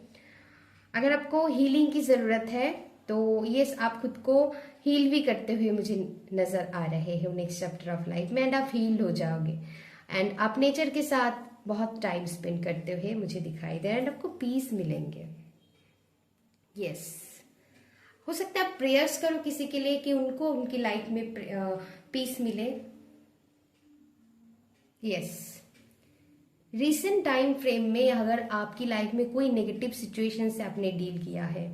अगर आपको हीलिंग की जरूरत है तो यस, आप खुद को हील भी करते हुए मुझे नजर आ रहे हैं नेक्स्ट चैप्टर ऑफ लाइफ में, एंड आप हील हो जाओगे एंड आप नेचर के साथ बहुत टाइम स्पेंड करते हुए मुझे दिखाई दे रहा है एंड आपको पीस मिलेंगे। यस, हो सकता है आप प्रेयर्स करो किसी के लिए कि उनको उनकी लाइफ में पीस मिले। यस, रिसेंट टाइम फ्रेम में अगर आपकी लाइफ में कोई नेगेटिव सिचुएशन से आपने डील किया है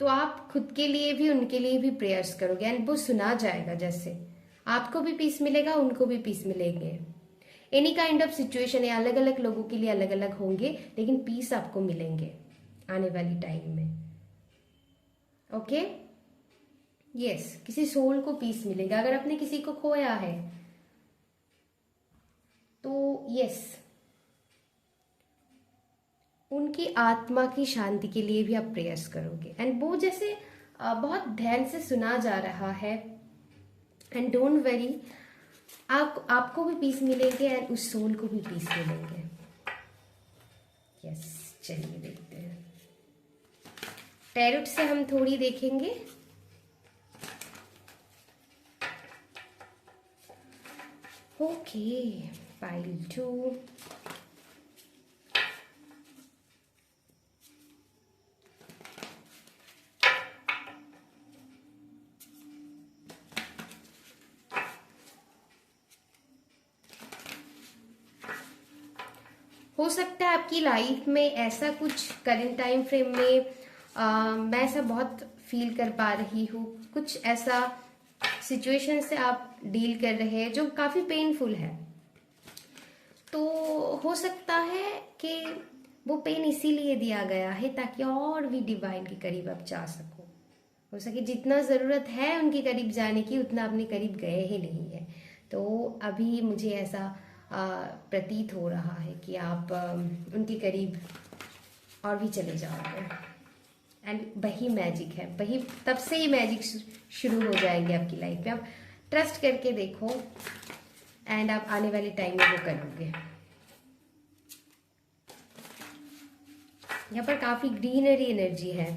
तो आप खुद के लिए भी उनके लिए भी प्रेयर्स करोगे एंड वो सुना जाएगा। जैसे आपको भी पीस मिलेगा, उनको भी पीस मिलेंगे। एनी काइंड ऑफ सिचुएशन है, अलग अलग लोगों के लिए अलग अलग होंगे, लेकिन पीस आपको मिलेंगे आने वाली टाइम में। ओके, यस, किसी सोल को पीस मिलेगा। अगर आपने किसी को खोया है तो यस, उनकी आत्मा की शांति के लिए भी आप प्रेयर्स करोगे एंड वो जैसे बहुत ध्यान से सुना जा रहा है। एंड डोंट वरी, आपको भी पीस मिलेंगे एंड उस सोल को भी पीस मिलेंगे। यस, चलिए देखते हैं। टैरोट से हम थोड़ी देखेंगे। ओके, पाइल 2, हो सकता है आपकी लाइफ में ऐसा कुछ करंट टाइम फ्रेम में मैं ऐसा बहुत फील कर पा रही हूँ, कुछ ऐसा सिचुएशन से आप डील कर रहे हैं जो काफी पेनफुल है। तो हो सकता है कि वो पेन इसीलिए दिया गया है ताकि और भी डिवाइन के करीब आप जा सको। हो सके जितना ज़रूरत है उनके करीब जाने की उतना अपने करीब गए ही नहीं है। तो अभी मुझे ऐसा प्रतीत हो रहा है कि आप उनके करीब और भी चले जाओगे एंड वही मैजिक है, वही तब से ही मैजिक शुरू हो जाएंगे आपकी लाइफ में। आप ट्रस्ट करके देखो एंड आप आने वाले टाइम में वो करोगे। यहाँ पर काफी ग्रीनरी एनर्जी है।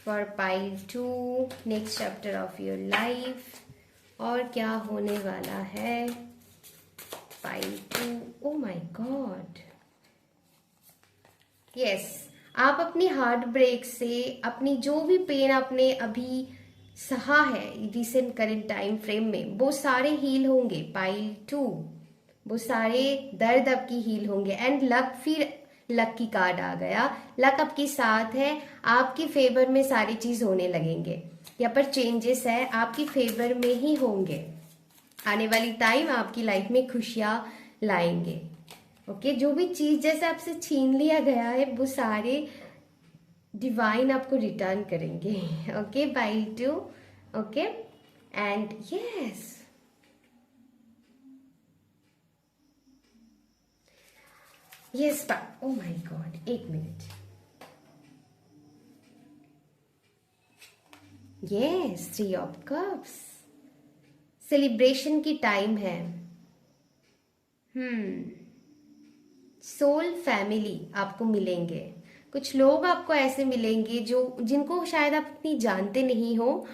For pile 2 next chapter of your life और क्या होने वाला है। Pile 2, O my God, yes, आप अपनी हार्ट ब्रेक से, अपनी जो भी पेन आपने अभी सहा है रिसेंट करंट टाइम फ्रेम में, वो सारे हील होंगे। पाइल 2, वो सारे दर्द आपकी हील होंगे एंड लक, फिर लक की कार्ड आ गया। लक आपके साथ है, आपकी फेवर में सारी चीज होने लगेंगे। यहाँ पर चेंजेस है, आपकी फेवर में ही होंगे। आने वाली टाइम आपकी लाइफ में खुशियां लाएंगे। ओके, जो भी चीज जैसे आपसे छीन लिया गया है वो सारे डिवाइन आपको रिटर्न करेंगे। Okay, pile 2, okay, and yes, yes, oh my god, एक minute, yes, 3 of cups. Celebration की टाइम है। सोल फैमिली आपको मिलेंगे। कुछ लोग आपको ऐसे मिलेंगे जो जिनको शायद आप इतनी जानते नहीं हो,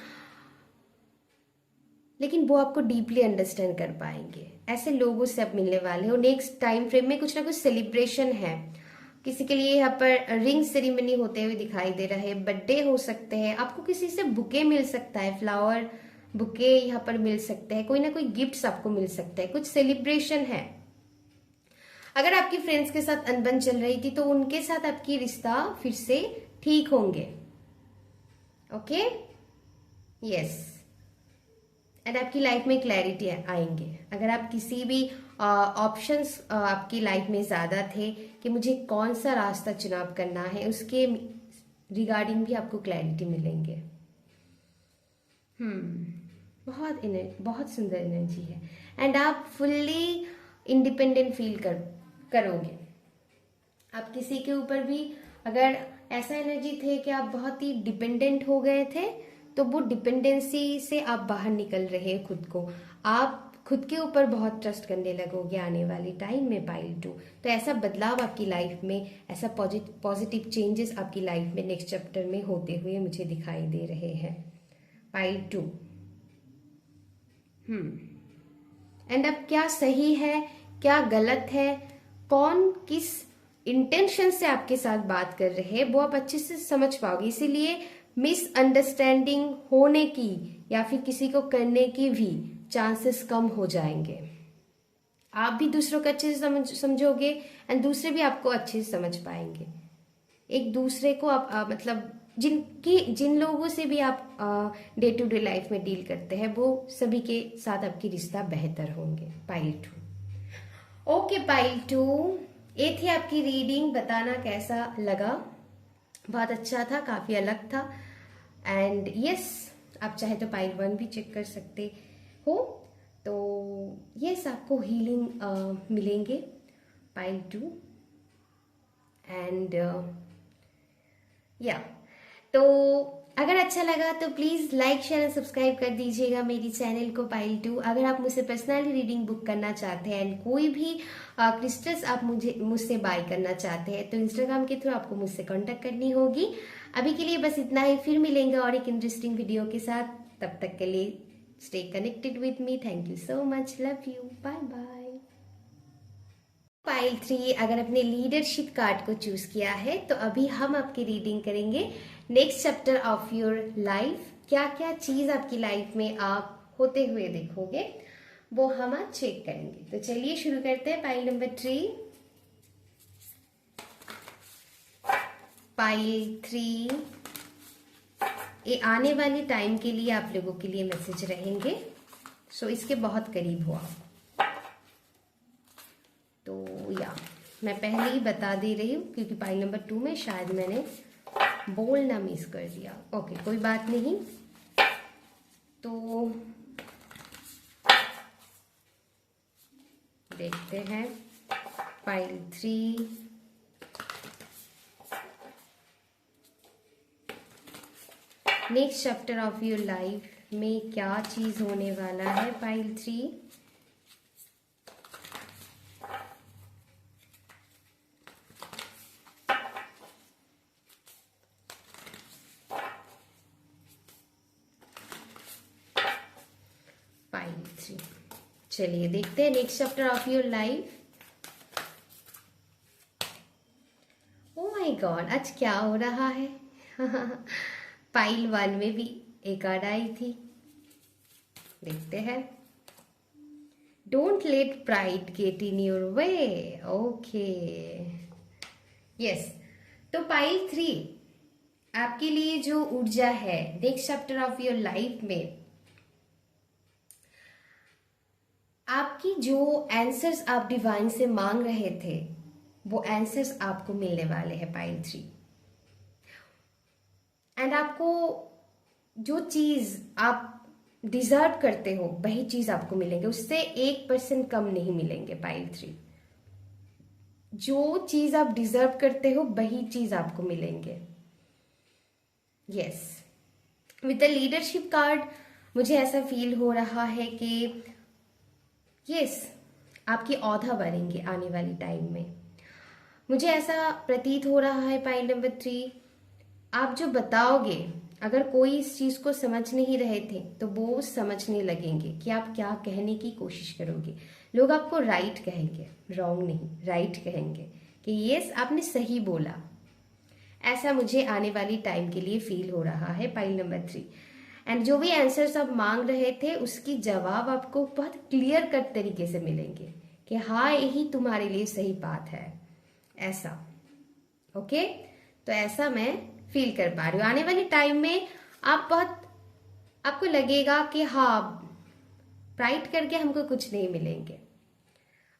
लेकिन वो आपको डीपली अंडरस्टैंड कर पाएंगे। ऐसे लोगों से आप मिलने वाले हो। नेक्स्ट टाइम फ्रेम में कुछ ना कुछ सेलिब्रेशन है। किसी के लिए यहाँ पर रिंग सेरेमनी होते हुए दिखाई दे रहा है, बर्थडे हो सकते हैं, आपको किसी से बुके मिल सकता है, फ्लावर बुके यहाँ पर मिल सकते हैं, कोई ना कोई गिफ्ट्स आपको मिल सकता है, कुछ सेलिब्रेशन है। अगर आपकी फ्रेंड्स के साथ अनबन चल रही थी तो उनके साथ आपकी रिश्ता फिर से ठीक होंगे। Okay, yes. एंड आपकी लाइफ में क्लैरिटी आएंगे। अगर आप किसी भी ऑप्शंस आपकी लाइफ में ज्यादा थे कि मुझे कौन सा रास्ता चुनाव करना है, उसके रिगार्डिंग भी आपको क्लैरिटी मिलेंगे। बहुत सुंदर एनर्जी है। एंड आप फुल्ली इंडिपेंडेंट फील करोगे। आप किसी के ऊपर भी, अगर ऐसा एनर्जी थे कि आप बहुत ही डिपेंडेंट हो गए थे, तो वो डिपेंडेंसी से आप बाहर निकल रहे हैं खुद को। आप खुद के ऊपर बहुत ट्रस्ट करने लगोगे आने वाले टाइम में पाइल 2। तो ऐसा बदलाव आपकी लाइफ में, ऐसा पॉजिटिव चेंजेस आपकी लाइफ में नेक्स्ट चैप्टर में होते हुए मुझे दिखाई दे रहे हैं पाइल 2। एंड अब क्या सही है, क्या गलत है, कौन किस इंटेंशन से आपके साथ बात कर रहे हैं, वो आप अच्छे से समझ पाओगे। इसीलिए मिसअंडरस्टैंडिंग होने की या फिर किसी को करने की भी चांसेस कम हो जाएंगे। आप भी दूसरों को अच्छे से समझोगे एंड दूसरे भी आपको अच्छे से समझ पाएंगे। एक दूसरे को आप मतलब जिन लोगों से भी आप डे टू डे लाइफ में डील करते हैं, वो सभी के साथ आपकी रिश्ता बेहतर होंगे पाइल 2। ओके पाइल 2, ये थी आपकी रीडिंग। बताना कैसा लगा। बहुत अच्छा था, काफी अलग था। एंड यस, आप चाहे तो पाइल 1 भी चेक कर सकते हो। तो यस, आपको हीलिंग मिलेंगे पाइल 2। एंड या तो अगर अच्छा लगा तो please like share and subscribe कर दीजिएगा मेरी चैनल को पाइल 2। अगर आप मुझसे पर्सनली रीडिंग बुक करना चाहते हैं एंड कोई भी क्रिस्टल्स आप मुझसे बाय करना चाहते हैं, तो इंस्टाग्राम के थ्रू आपको मुझसे कांटेक्ट करनी होगी। अभी के लिए बस इतना ही, फिर मिलेंगे और एक इंटरेस्टिंग वीडियो के साथ। तब तक के लिए stay connected with me. Thank you so much, love you, bye bye. Pile 3, अगर अपने लीडरशिप कार्ड को चूज किया है तो अभी हम आपकी रीडिंग करेंगे next chapter of your life. क्या क्या चीज आपकी लाइफ में आप होते हुए देखोगे, वो हम आज चेक करेंगे। तो चलिए शुरू करते हैं। पाइल नंबर 3, पाइल 3, ये आने वाले टाइम के लिए आप लोगों के लिए मैसेज रहेंगे। सो इसके बहुत करीब हो आप। तो या मैं पहले ही बता दे रही हूँ, क्योंकि पाइल नंबर 2 में शायद मैंने बोलना मिस कर दिया। ओके, कोई बात नहीं। तो देखते हैं pile 3, next chapter of your life में क्या चीज होने वाला है। Pile 3, pile 3। चलिए देखते हैं next chapter of your life. O my God, आज क्या हो रहा है। पाइल 1 में भी एक कार्ड आई थी, देखते हैं। Don't let pride get in your way. Okay, yes. तो पाइल 3 आपके लिए जो ऊर्जा है next chapter of your life में, आपकी जो आंसर्स आप डिवाइन से मांग रहे थे, वो आंसर्स आपको मिलने वाले हैं पाइल 3। एंड आपको जो चीज आप डिजर्व करते हो वही चीज आपको मिलेंगे, उससे 1% कम नहीं मिलेंगे पाइल 3। जो चीज आप डिजर्व करते हो वही चीज आपको मिलेंगे। Yes, with the leadership card मुझे ऐसा फील हो रहा है कि यस, आपकी औधा बढ़ेंगे आने वाली टाइम में। मुझे ऐसा प्रतीत हो रहा है पाइल नंबर 3, आप जो बताओगे, अगर कोई इस चीज को समझ नहीं रहे थे तो वो समझने लगेंगे कि आप क्या कहने की कोशिश करोगे। लोग आपको राइट कहेंगे, रॉन्ग नहीं, राइट कहेंगे कि यस आपने सही बोला। ऐसा मुझे आने वाली टाइम के लिए फील हो रहा है पाइल नंबर 3। एंड जो भी आंसर्स आप मांग रहे थे उसकी जवाब आपको बहुत क्लियर कट तरीके से मिलेंगे कि हाँ यही तुम्हारे लिए सही बात है, ऐसा। ओके, तो ऐसा मैं फील कर पा रही हूँ। आने वाले टाइम में आपको लगेगा कि हाँ प्राइड करके हमको कुछ नहीं मिलेंगे।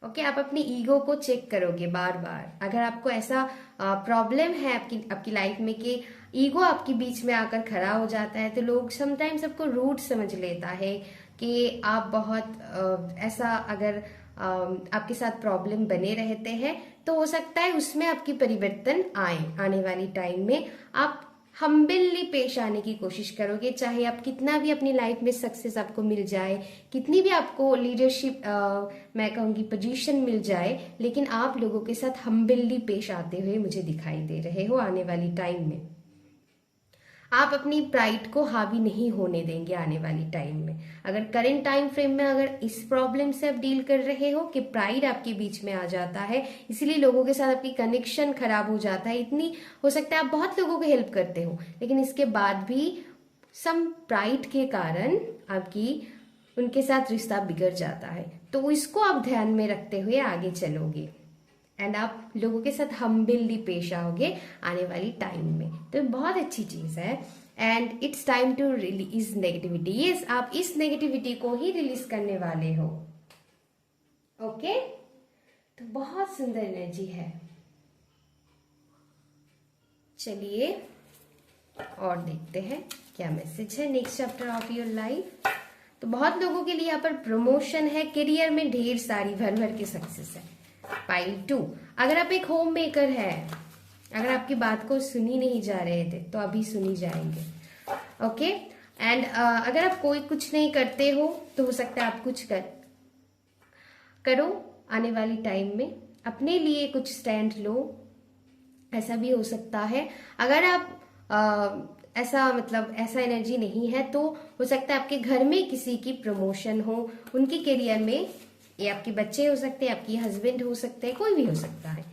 ओके, आप अपनी ईगो को चेक करोगे बार बार। अगर आपको ऐसा प्रॉब्लम है आपकी लाइफ में कि ईगो आपके बीच में आकर खड़ा हो जाता है, तो लोग समटाइम्स आपको रूड समझ लेता है कि आप बहुत ऐसा, अगर आपके साथ प्रॉब्लम बने रहते हैं तो हो सकता है उसमें आपकी परिवर्तन आए। आने वाली टाइम में आप हम्बली पेश आने की कोशिश करोगे, चाहे आप कितना भी अपनी लाइफ में सक्सेस आपको मिल जाए, कितनी भी आपको लीडरशिप मैं कहूँगी पोजीशन मिल जाए, लेकिन आप लोगों के साथ हम्बली पेश आते हुए मुझे दिखाई दे रहे हो। आने वाली टाइम में आप अपनी प्राइड को हावी नहीं होने देंगे आने वाली टाइम में। अगर करंट टाइम फ्रेम में अगर इस प्रॉब्लम से आप डील कर रहे हो कि प्राइड आपके बीच में आ जाता है, इसीलिए लोगों के साथ आपकी कनेक्शन खराब हो जाता है, इतनी हो सकता है आप बहुत लोगों को हेल्प करते हो लेकिन इसके बाद भी सम प्राइड के कारण आपकी उनके साथ रिश्ता बिगड़ जाता है, तो इसको आप ध्यान में रखते हुए आगे चलोगे एंड आप लोगों के साथ हम्बली पेश आओगे आने वाली टाइम में। तो बहुत अच्छी चीज है। And it's time to release negativity. Yes, आप इस नेगेटिविटी को ही रिलीज करने वाले हो। ओके, तो बहुत सुंदर एनर्जी है। चलिए और देखते हैं क्या मैसेज है next chapter of your life. तो बहुत लोगों के लिए यहाँ पर प्रमोशन है, करियर में ढेर सारी भर भर के सक्सेस है। पाइल 2, अगर आप एक होम मेकर है, अगर आपकी बात को सुनी नहीं जा रहे थे तो अभी सुनी जाएंगे। ओके, एंड अगर आप कोई कुछ नहीं करते हो तो हो सकता है आप कुछ करो आने वाली टाइम में, अपने लिए कुछ स्टैंड लो, ऐसा भी हो सकता है। अगर आप ऐसा एनर्जी नहीं है तो हो सकता है आपके घर में किसी की प्रमोशन हो, उनके करियर में, ये आपके बच्चे हो सकते हैं, आपकी हस्बैंड हो सकते हैं, कोई भी हो सकता है,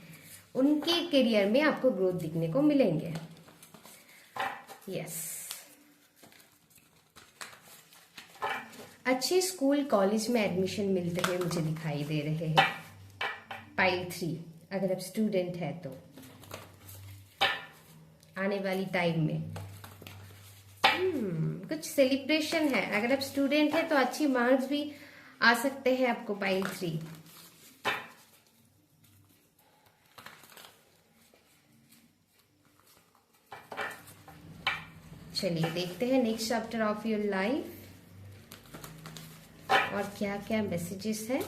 उनके करियर में आपको ग्रोथ दिखने को मिलेंगे। यस, अच्छे स्कूल कॉलेज में एडमिशन मिलते हुए मुझे दिखाई दे रहे हैं। पाइल 3, अगर आप स्टूडेंट है तो आने वाली टाइम में कुछ सेलिब्रेशन है। अगर आप स्टूडेंट है तो अच्छी मार्क्स भी आ सकते हैं आपको। पाइल 3, चलिए देखते हैं next chapter of your life और क्या क्या मैसेजेस है।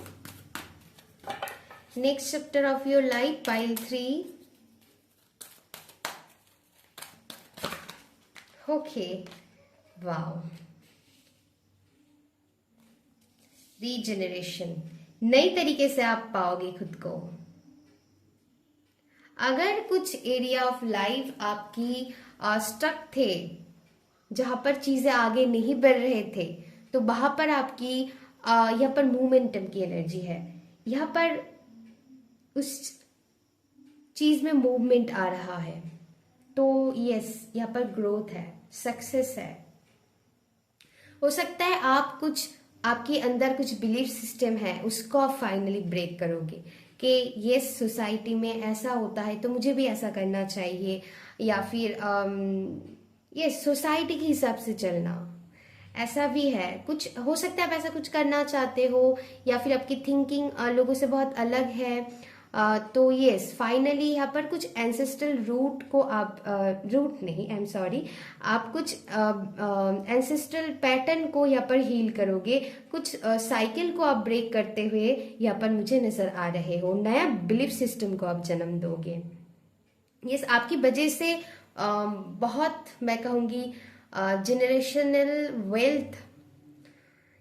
Next chapter of your life pile 3। Okay, wow, regeneration, नई तरीके से आप पाओगे खुद को। अगर कुछ एरिया ऑफ लाइफ आपकी स्टक थे, जहां पर चीजें आगे नहीं बढ़ रहे थे, तो वहां पर आपकी यहाँ पर मोमेंटम की एनर्जी है। यहाँ पर उस चीज में मूवमेंट आ रहा है, तो यस यहाँ पर ग्रोथ है, सक्सेस है। हो सकता है आपके अंदर कुछ बिलीफ सिस्टम है, उसको आप फाइनली ब्रेक करोगे कि यस सोसाइटी में ऐसा होता है तो मुझे भी ऐसा करना चाहिए, या फिर यस सोसाइटी के हिसाब से चलना, ऐसा भी है। कुछ हो सकता है आप ऐसा कुछ करना चाहते हो, या फिर आपकी थिंकिंग लोगों से बहुत अलग है। तो यस फाइनली यहाँ पर कुछ एंसेस्ट्रल रूट को आप रूट नहीं, आई एम सॉरी, आप कुछ एंसेस्ट्रल पैटर्न को यहाँ पर हील करोगे, कुछ साइकिल को आप ब्रेक करते हुए यहाँ पर मुझे नजर आ रहे हो। नया बिलीफ सिस्टम को आप जन्म दोगे। यस, आपकी वजह से बहुत मैं कहूँगी जनरेशनल वेल्थ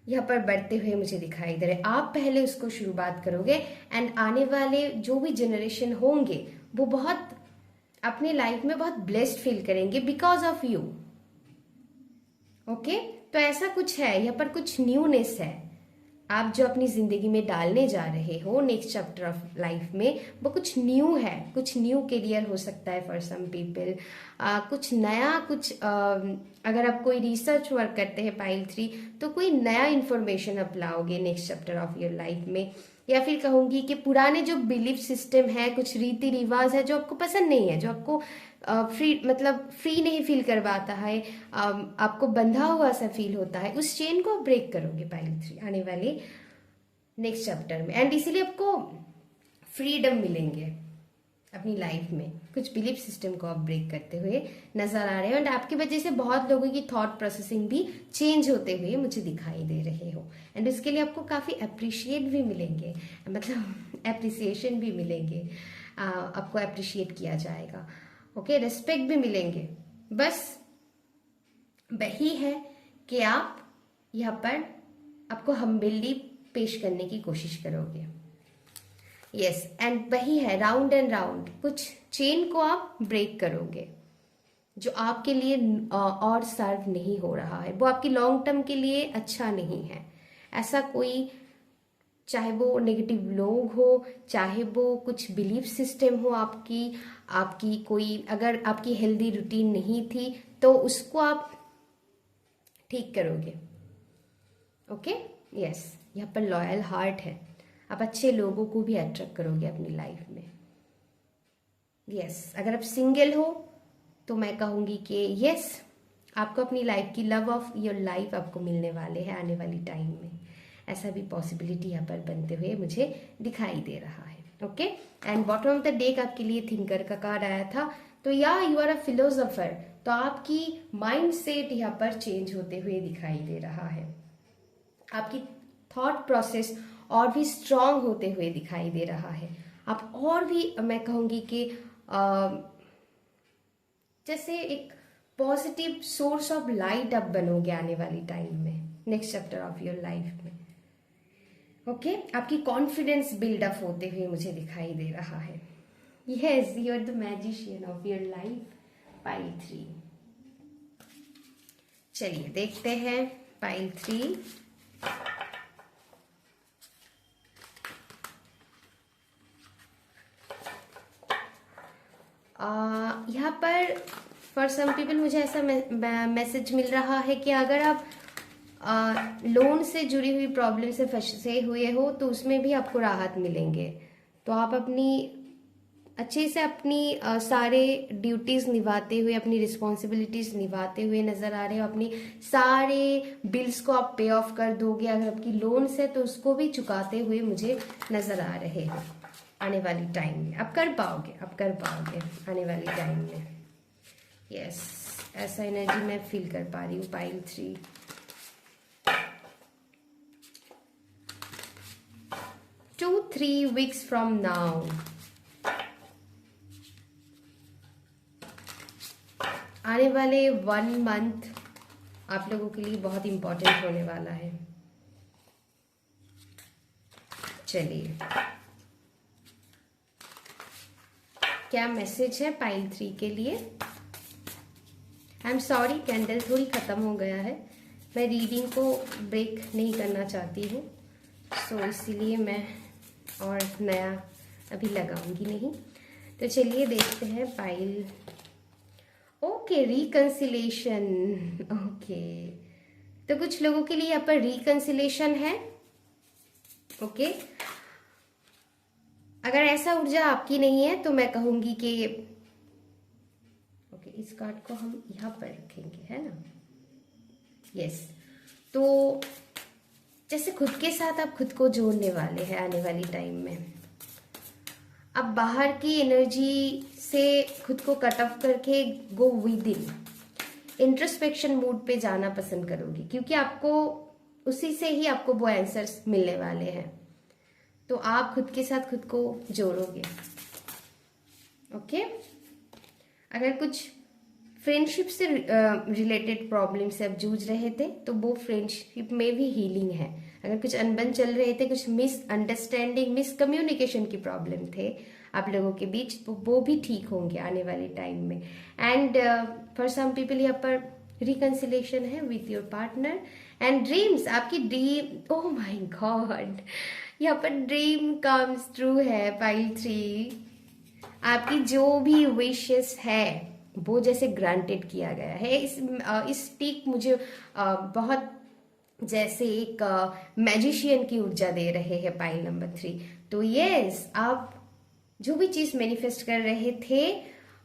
यहाँ पर बढ़ते हुए मुझे दिखाई दे रहे। आप पहले उसको शुरुआत करोगे एंड आने वाले जो भी जनरेशन होंगे वो बहुत अपने लाइफ में बहुत ब्लेस्ड फील करेंगे बिकॉज ऑफ यू। ओके, तो ऐसा कुछ है यहाँ पर, कुछ न्यूनेस है आप जो अपनी जिंदगी में डालने जा रहे हो नेक्स्ट चैप्टर ऑफ लाइफ में, वो कुछ न्यू है, कुछ न्यू करियर हो सकता है फॉर सम पीपल, कुछ नया, कुछ अगर आप कोई रिसर्च वर्क करते हैं पाइल 3 तो कोई नया इंफॉर्मेशन आप लाओगे next chapter of your life में। या फिर कहूंगी कि पुराने जो बिलीफ सिस्टम है, कुछ रीति रिवाज है जो आपको पसंद नहीं है, जो आपको फ्री नहीं फील करवाता है, आपको बंधा हुआ सा फील होता है, उस चेन को ब्रेक करोगे पाइल 3 आने वाले नेक्स्ट चैप्टर में। एंड इसीलिए आपको फ्रीडम मिलेंगे अपनी लाइफ में, कुछ बिलीफ सिस्टम को आप ब्रेक करते हुए नजर आ रहे हो। एंड आपकी वजह से बहुत लोगों की थॉट प्रोसेसिंग भी चेंज होते हुए मुझे दिखाई दे रहे हो। एंड इसके लिए आपको काफी अप्रिशिएट भी मिलेंगे, मतलब अप्रिसिएशन भी मिलेंगे, आपको अप्रिशिएट किया जाएगा। ओके, रेस्पेक्ट भी मिलेंगे। बस वही है कि आप यहाँ पर आपको हम्बिली पेश करने की कोशिश करोगे। यस, एंड वही है राउंड एंड राउंड, कुछ चेन को आप ब्रेक करोगे जो आपके लिए और सर्व नहीं हो रहा है, वो आपकी लॉन्ग टर्म के लिए अच्छा नहीं है। ऐसा कोई, चाहे वो नेगेटिव लोग हो, चाहे वो कुछ बिलीफ सिस्टम हो आपकी कोई, अगर आपकी हेल्दी रूटीन नहीं थी तो उसको आप ठीक करोगे। ओके, यस, यहाँ पर लॉयल हार्ट है, आप अच्छे लोगों को भी अट्रैक्ट करोगे अपनी लाइफ में। यस, अगर आप सिंगल हो तो मैं कहूंगी कि यस, आपको अपनी लाइफ की लव ऑफ योर लाइफ आपको मिलने वाले हैं आने वाली टाइम में। ऐसा भी पॉसिबिलिटी यहाँ पर बनते हुए मुझे दिखाई दे रहा है। Okay, and bottom of the deck आपके लिए थिंकर का कार्ड आया था, तो या यू आर अ फिलोसोफर, तो आपकी माइंड सेट यहाँ पर चेंज होते हुए दिखाई दे रहा है, आपकी थॉट प्रोसेस और भी स्ट्रांग होते हुए दिखाई दे रहा है। आप और भी, मैं कहूंगी कि जैसे एक पॉजिटिव सोर्स ऑफ लाइट आप बनोगे आने वाली टाइम में next chapter of your life में। ओके, आपकी कॉन्फिडेंस बिल्डअप होते हुए मुझे दिखाई दे रहा है। Yes, you are the magician of your life pile 3। चलिए देखते हैं पाइल 3। यहाँ पर फॉर सम पीपल मुझे ऐसा मैसेज मिल रहा है कि अगर आप लोन से जुड़ी हुई प्रॉब्लम से फंसे हुए हो तो उसमें भी आपको राहत मिलेंगे। तो आप अपनी अच्छे से अपनी सारे ड्यूटीज निभाते हुए, अपनी रिस्पॉन्सिबिलिटीज निभाते हुए नजर आ रहे हो। अपनी सारे बिल्स को आप पे ऑफ कर दोगे, अगर आपकी लोन्स है तो उसको भी चुकाते हुए मुझे नजर आ रहे हो आने वाली टाइम में। आप कर पाओगे आने वाली टाइम में। यस, ऐसा एनर्जी मैं फील कर पा रही हूँ पाइल 3। 2-3 weeks from now आने वाले 1 month आप लोगों के लिए बहुत इंपॉर्टेंट होने वाला है। चलिए, क्या मैसेज है पाइल 3 के लिए? आई एम सॉरी, कैंडल थोड़ी खत्म हो गया है, मैं रीडिंग को ब्रेक नहीं करना चाहती हूँ, सो इसीलिए मैं और नया अभी लगाऊंगी नहीं। तो चलिए देखते हैं पाइल। Okay, reconciliation. ओके, तो कुछ लोगों के लिए यहाँ पर रिकंसिलेशन है। ओके, अगर ऐसा ऊर्जा आपकी नहीं है तो मैं कहूंगी कि ओके, इस कार्ड को हम यहाँ पर रखेंगे, है ना। यस, तो जैसे खुद के साथ आप खुद को जोड़ने वाले हैं आने वाली टाइम में। आप बाहर की एनर्जी से खुद को कट ऑफ करके go with in, introspection mood पे जाना पसंद करोगे, क्योंकि आपको उसी से ही आपको वो आंसर्स मिलने वाले हैं। तो आप खुद के साथ खुद को जोड़ोगे। ओके, अगर कुछ फ्रेंडशिप से रिलेटेड प्रॉब्लम से आप जूझ रहे थे तो वो फ्रेंडशिप में भी हीलिंग है। अगर कुछ अनबन चल रहे थे, कुछ मिसअंडरस्टैंडिंग, मिसकम्युनिकेशन की प्रॉब्लम थे आप लोगों के बीच, तो वो भी ठीक होंगे आने वाले टाइम में। एंड फॉर सम पीपल यहाँ पर रिकंसिलेशन है with your partner. And dreams, आपकी ड्रीम, ओह माय गॉड, यहाँ पर ड्रीम कम्स ट्रू है पाइल 3। आपकी जो भी विशेस है वो जैसे ग्रांटेड किया गया है। इस टीक मुझे बहुत जैसे एक मैजिशियन की ऊर्जा दे रहे हैं पाइल नंबर 3। तो यस, आप जो भी चीज मैनिफेस्ट कर रहे थे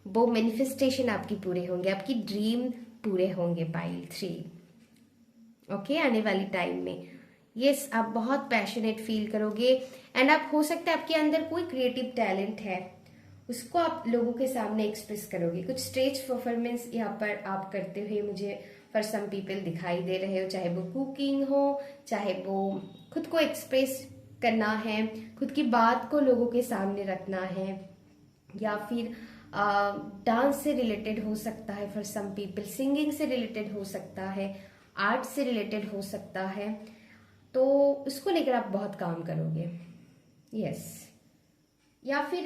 वो मैनिफेस्टेशन आपकी पूरे होंगे, आपकी ड्रीम पूरे होंगे पाइल 3। ओके, आने वाली टाइम में यस आप बहुत पैशनेट फील करोगे। एंड आप, हो सकता है आपके अंदर कोई क्रिएटिव टैलेंट है, उसको आप लोगों के सामने एक्सप्रेस करोगे। कुछ स्टेज परफॉर्मेंस यहाँ पर आप करते हुए मुझे फॉर सम पीपल दिखाई दे रहे हो, चाहे वो कुकिंग हो, चाहे वो खुद को एक्सप्रेस करना है, खुद की बात को लोगों के सामने रखना है, या फिर डांस से रिलेटेड हो सकता है फॉर सम पीपल, सिंगिंग से रिलेटेड हो सकता है, आर्ट से रिलेटेड हो सकता है। तो उसको लेकर आप बहुत काम करोगे। यस, या फिर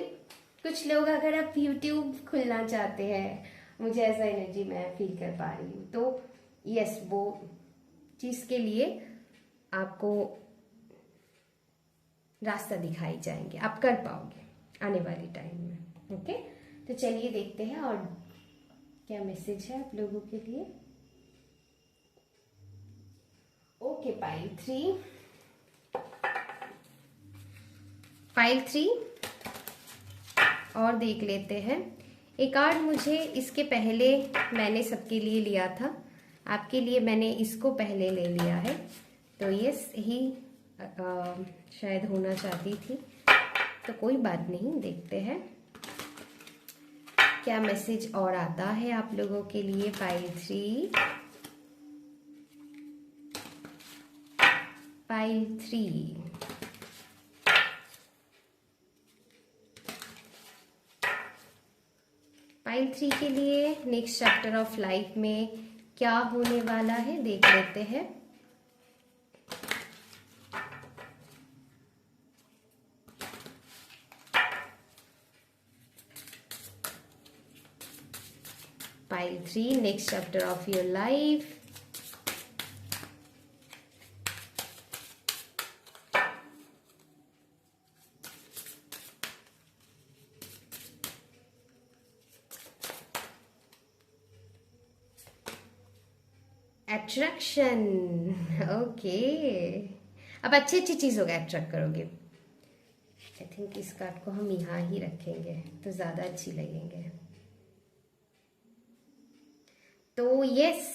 कुछ लोग अगर आप यूट्यूब खुलना चाहते हैं, मुझे ऐसा एनर्जी मैं फील कर पा रही हूँ, तो यस वो चीज के लिए आपको रास्ता दिखाई जाएंगे, आप कर पाओगे आने वाली टाइम में। ओके, तो चलिए देखते हैं और क्या मैसेज है आप लोगों के लिए। ओके पाइल 3 और देख लेते हैं। एक कार्ड मुझे इसके पहले मैंने सबके लिए लिया था, आपके लिए मैंने इसको पहले ले लिया है, तो यस ही शायद होना चाहती थी, तो कोई बात नहीं, देखते हैं क्या मैसेज और आता है आप लोगों के लिए पाइल 3। पाइल 3 पाइल 3 के लिए नेक्स्ट चैप्टर ऑफ लाइफ में क्या होने वाला है देख लेते हैं। Pile 3, next chapter of your life. Attraction, okay, अब अच्छी अच्छी चीजों का अट्रैक्ट करोगे। आई थिंक इस कार्ड को हम यहाँ ही रखेंगे तो ज्यादा अच्छी लगेंगे। तो यस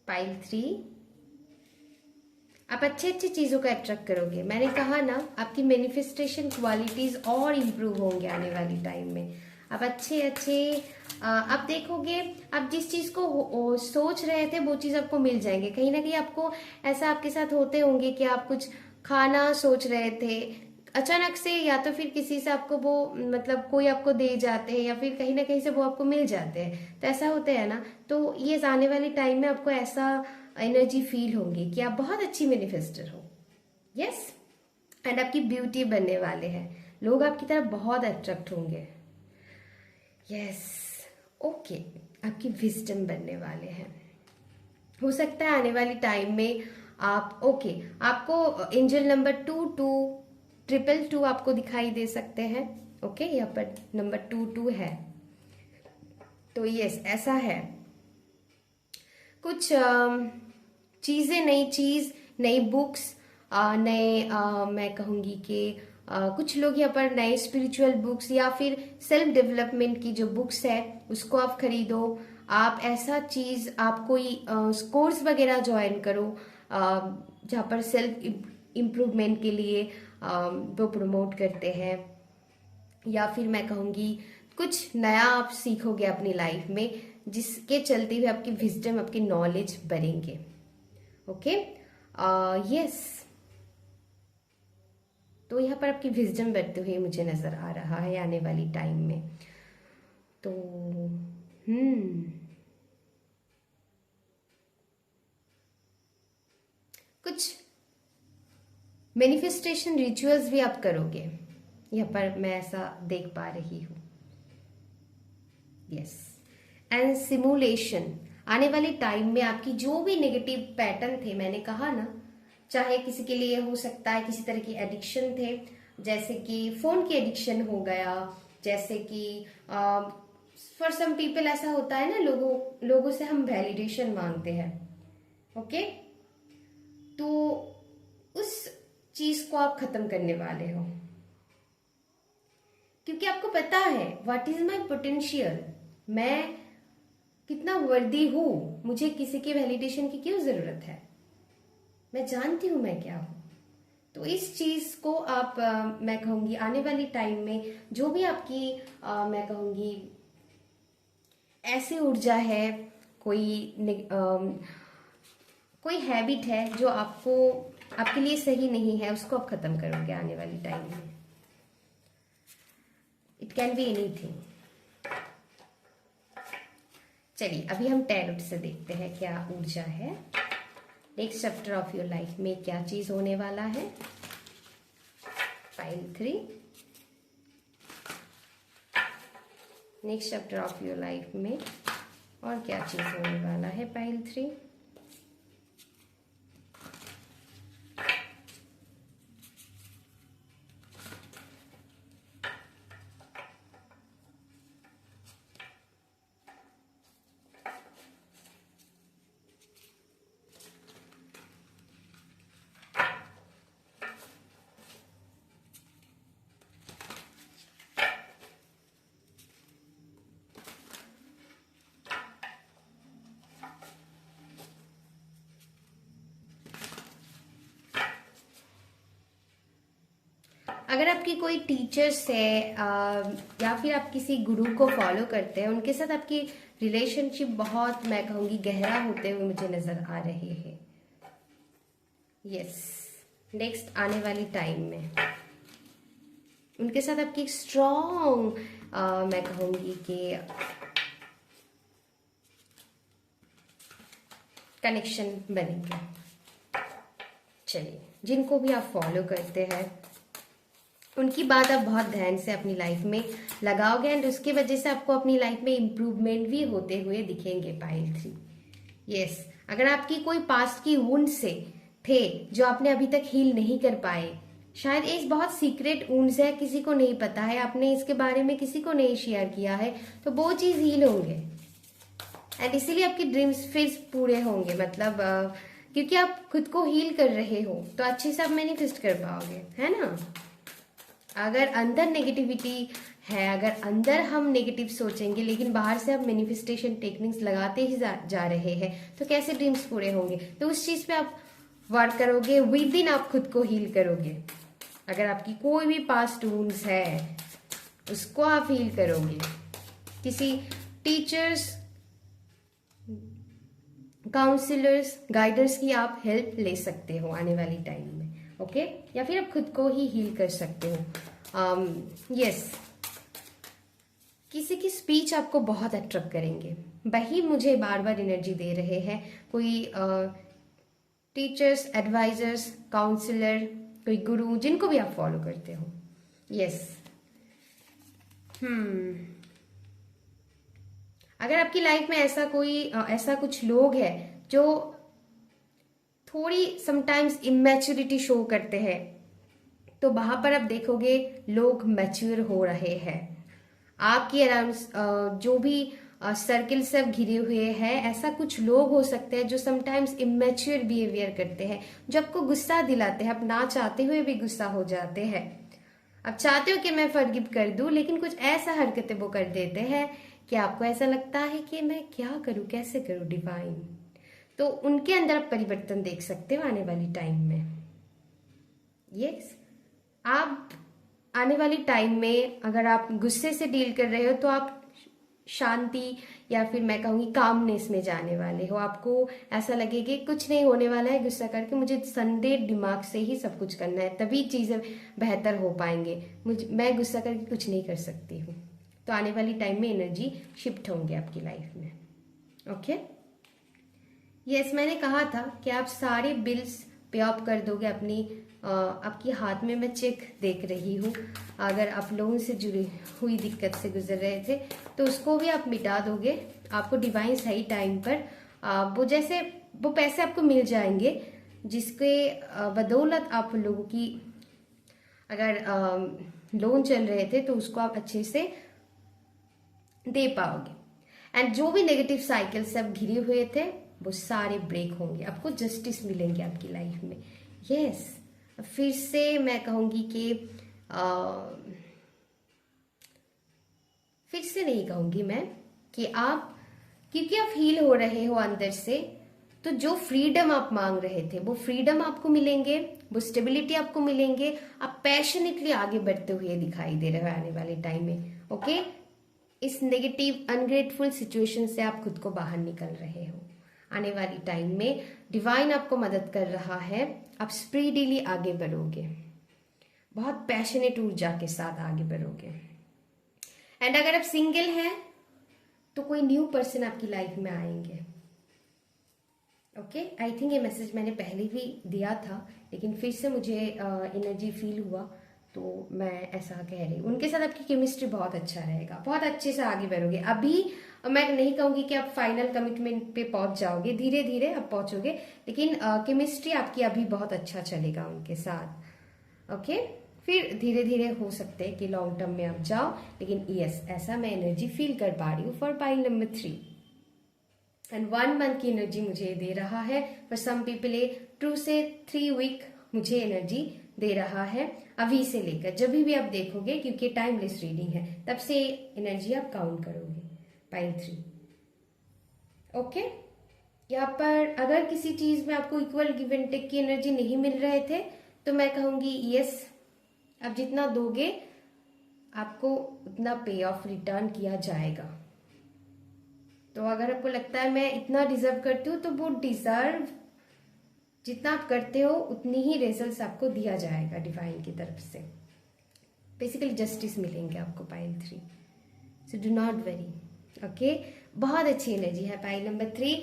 पाइल 3, आप अच्छी अच्छी चीजों का अट्रैक्ट करोगे। मैंने कहा ना, आपकी मैनिफेस्टेशन क्वालिटीज और इम्प्रूव होंगे आने वाली टाइम में। आप अच्छे आप देखोगे, आप जिस चीज को सोच रहे थे वो चीज आपको मिल जाएंगे। कहीं ना कहीं आपको ऐसा आपके साथ होते होंगे कि आप कुछ खाना सोच रहे थे, अचानक से या तो फिर किसी से आपको वो, मतलब कोई आपको दे जाते हैं, या फिर कहीं ना कहीं से वो आपको मिल जाते हैं, तो ऐसा होता है ना। तो ये आने वाले टाइम में आपको ऐसा एनर्जी फील होंगी कि आप बहुत अच्छी मैनिफेस्टर हो। यस, एंड आपकी ब्यूटी बनने वाले हैं, लोग आपकी तरफ बहुत अट्रैक्ट होंगे। यस, ओके, आपकी विजडम बनने वाले हैं। हो सकता है आने वाली टाइम में आप, ओके, आपको एंजल नंबर 2222 आपको दिखाई दे सकते हैं। ओके, यहाँ पर नंबर 22 है, तो यस ऐसा है। कुछ चीजें, नई चीज, नई बुक्स, नए मैं कहूंगी कि कुछ लोग यहाँ पर नए स्पिरिचुअल बुक्स या फिर सेल्फ डेवलपमेंट की जो बुक्स है उसको आप खरीदो। आप ऐसा चीज, आप कोई कोर्स वगैरह ज्वाइन करो जहाँ पर सेल्फ इम्प्रूवमेंट के लिए वो प्रमोट करते हैं, या फिर मैं कहूँगी कुछ नया आप सीखोगे अपनी लाइफ में, जिसके चलते हुए आपकी विजडम, आपकी नॉलेज बढ़ेंगे। ओके, यस, तो यहाँ पर आपकी विजडम बढ़ते हुए मुझे नजर आ रहा है आने वाली टाइम में। तो मैनिफेस्टेशन रिचुअल्स भी आप करोगे, यहाँ पर मैं ऐसा देख पा रही हूँ। यस, एंड सिमुलेशन, आने वाले टाइम में आपकी जो भी नेगेटिव पैटर्न थे, मैंने कहा ना, चाहे किसी के लिए हो सकता है किसी तरह की एडिक्शन थे, जैसे कि फोन की एडिक्शन हो गया, जैसे कि फॉर सम पीपल ऐसा होता है ना, लोगों से हम वैलिडेशन मांगते हैं। ओके, तो उस चीज को आप खत्म करने वाले हो, क्योंकि आपको पता है व्हाट इज माई पोटेंशियल, मैं कितना वर्दी हूं, मुझे किसी के वैलिडेशन की क्यों जरूरत है, मैं जानती हूं मैं क्या हूं। तो इस चीज को आप मैं कहूंगी आने वाली टाइम में जो भी आपकी मैं कहूंगी ऐसी ऊर्जा है, कोई हैबिट है जो आपके लिए सही नहीं है, उसको आप खत्म करोगे आने वाली टाइम में। It can be anything. चलिए अभी हम टैरोट से देखते हैं क्या ऊर्जा है, next chapter of your life में क्या चीज होने वाला है। Pile 3, next chapter of your life में और क्या चीज होने वाला है। पाइल 3, अगर आपकी कोई टीचर्स है या फिर आप किसी गुरु को फॉलो करते हैं, उनके साथ आपकी रिलेशनशिप बहुत मैं कहूंगी गहरा होते हुए मुझे नजर आ रहे हैं। यस, नेक्स्ट आने वाली टाइम में उनके साथ आपकी स्ट्रॉन्ग मैं कहूंगी कि कनेक्शन बनेंगे। चलिए, जिनको भी आप फॉलो करते हैं उनकी बात आप बहुत ध्यान से अपनी लाइफ में लगाओगे एंड उसकी वजह से आपको अपनी लाइफ में इम्प्रूवमेंट भी होते हुए दिखेंगे। पाइल 3, यस, अगर आपकी कोई पास्ट की वुंड से थे जो आपने अभी तक हील नहीं कर पाए, शायद एक बहुत सीक्रेट वुंड्स है, किसी को नहीं पता है, आपने इसके बारे में किसी को नहीं शेयर किया है, तो वो चीज हील होंगे एंड इसीलिए आपके ड्रीम्स फिर पूरे होंगे। मतलब क्योंकि आप खुद को हील कर रहे हो तो अच्छे से आप मैनिफेस्ट कर पाओगे, है ना। अगर अंदर नेगेटिविटी है, अगर अंदर हम नेगेटिव सोचेंगे लेकिन बाहर से आप मैनिफेस्टेशन टेक्निक्स लगाते ही जा रहे हैं, तो कैसे ड्रीम्स पूरे होंगे। तो उस चीज पे आप वर्क करोगे, विद इन आप खुद को हील करोगे। अगर आपकी कोई भी पास्ट वुंड्स है उसको आप हील करोगे, किसी टीचर्स, काउंसलर्स, गाइडर्स की आप हेल्प ले सकते हो आने वाली टाइम में। ओके, या फिर आप खुद को ही हील कर सकते हो। यस, किसी की स्पीच आपको बहुत अट्रैक्ट करेंगे, वही मुझे बार बार एनर्जी दे रहे हैं। कोई टीचर्स, एडवाइजर्स, काउंसलर, कोई गुरु, जिनको भी आप फॉलो करते हो। यस, अगर आपकी लाइफ में ऐसा कुछ लोग हैं जो थोड़ी समटाइम्स इमेच्योरिटी शो करते हैं, तो वहां पर आप देखोगे लोग मैच्योर हो रहे हैं। आपके अराउंड जो भी सर्किल सब घिरे हुए हैं, ऐसा कुछ लोग हो सकते हैं जो समटाइम्स इमेच्योर बिहेवियर करते हैं, जो आपको गुस्सा दिलाते हैं, आप ना चाहते हुए भी गुस्सा हो जाते हैं। आप चाहते हो कि मैं फॉरगिव कर दूं, लेकिन कुछ ऐसा हरकतें वो कर देते हैं कि आपको ऐसा लगता है कि मैं क्या करूं, कैसे करूं डिवाइन। तो उनके अंदर आप परिवर्तन देख सकते हो आने वाली टाइम में। यस, आप आने वाली टाइम में अगर आप गुस्से से डील कर रहे हो तो आप शांति या फिर मैं कहूँगी कामनेस में जाने वाले हो। आपको ऐसा लगेगा कि कुछ नहीं होने वाला है, गुस्सा करके मुझे संडे दिमाग से ही सब कुछ करना है, तभी चीज़ें बेहतर हो पाएंगे, मैं गुस्सा करके कुछ नहीं कर सकती हूँ। तो आने वाली टाइम में एनर्जी शिफ्ट होंगे आपकी लाइफ में। ओके, यस, मैंने कहा था कि आप सारे बिल्स पे ऑफ कर दोगे अपनी आपकी हाथ में मैं चेक देख रही हूँ। अगर आप लोगों से जुड़ी हुई दिक्कत से गुजर रहे थे तो उसको भी आप मिटा दोगे। आपको डिवाइन सही टाइम पर वो पैसे आपको मिल जाएंगे जिसके बदौलत आप लोगों की अगर लोन चल रहे थे तो उसको आप अच्छे से दे पाओगे। एंड जो भी नेगेटिव साइकिल से आप घिरे हुए थे वो सारे ब्रेक होंगे, आपको जस्टिस मिलेंगे आपकी लाइफ में। यस, फिर से मैं कहूंगी कि फिर से नहीं कहूंगी मैं कि आप, क्योंकि आप हील हो रहे हो अंदर से, तो जो फ्रीडम आप मांग रहे थे वो फ्रीडम आपको मिलेंगे, वो स्टेबिलिटी आपको मिलेंगे। आप पैशनेटली आगे बढ़ते हुए दिखाई दे रहे हो आने वाले टाइम में। ओके, इस नेगेटिव अनग्रेटफुल सिचुएशन से आप खुद को बाहर निकल रहे हो। आने वाली टाइम में डिवाइन आपको मदद कर रहा है, आप स्पीडीली आगे बढ़ोगे, बहुत पैशनेट ऊर्जा के साथ आगे बढ़ोगे। एंड अगर आप सिंगल हैं तो कोई न्यू पर्सन आपकी लाइफ में आएंगे। ओके, आई थिंक ये मैसेज मैंने पहले भी दिया था लेकिन फिर से मुझे एनर्जी फील हुआ तो मैं ऐसा कह रही हूँ। उनके साथ आपकी केमिस्ट्री बहुत अच्छा रहेगा, बहुत अच्छे से आगे बढ़ोगे। अभी मैं नहीं कहूंगी कि आप फाइनल कमिटमेंट पे पहुंच जाओगे, धीरे धीरे आप पहुंचोगे, लेकिन केमिस्ट्री आपकी अभी बहुत अच्छा चलेगा उनके साथ। ओके, फिर धीरे धीरे हो सकते हैं कि लॉन्ग टर्म में आप जाओ, लेकिन यस, ऐसा मैं एनर्जी फील कर पा रही हूँ for pile number 3। And 1 month की एनर्जी मुझे दे रहा है, फॉर सम पीपल 2 से 3 वीक मुझे एनर्जी दे रहा है। अभी से लेकर जब भी आप देखोगे, क्योंकि टाइमलेस रीडिंग है, तब से एनर्जी आप काउंट करोगे पाइल 3। ओके, यहाँ पर अगर किसी चीज में आपको इक्वल गिव एंड टेक की एनर्जी नहीं मिल रहे थे तो मैं कहूंगी यस, आप जितना दोगे आपको उतना पे ऑफ रिटर्न किया जाएगा। तो अगर आपको लगता है मैं इतना डिजर्व करती हूँ तो वो डिजर्व जितना आप करते हो उतनी ही रिजल्ट्स आपको दिया जाएगा डिवाइन की तरफ से। बेसिकली जस्टिस मिलेंगे आपको pile 3, so do not very. Okay, बहुत अच्छी एनर्जी है पाइल नंबर 3।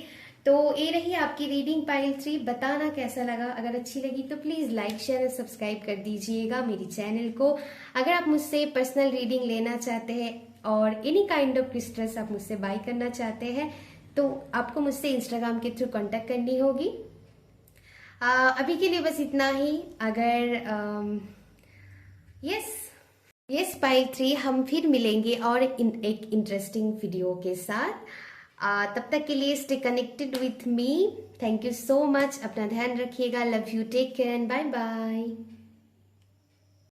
तो ये रही आपकी रीडिंग पाइल 3। बताना कैसा लगा, अगर अच्छी लगी तो प्लीज लाइक शेयर और सब्सक्राइब कर दीजिएगा मेरी चैनल को। अगर आप मुझसे पर्सनल रीडिंग लेना चाहते हैं और एनी काइंड ऑफ क्रिस्टल्स आप मुझसे बाय करना चाहते हैं तो आपको मुझसे इंस्टाग्राम के थ्रू कांटेक्ट करनी होगी। अभी के लिए बस इतना ही। अगर यस पाइल 3, हम फिर मिलेंगे और एक इंटरेस्टिंग वीडियो के साथ। तब तक के लिए stay connected with me. Thank you so much, अपना ध्यान रखिएगा। Love you, take care and bye bye.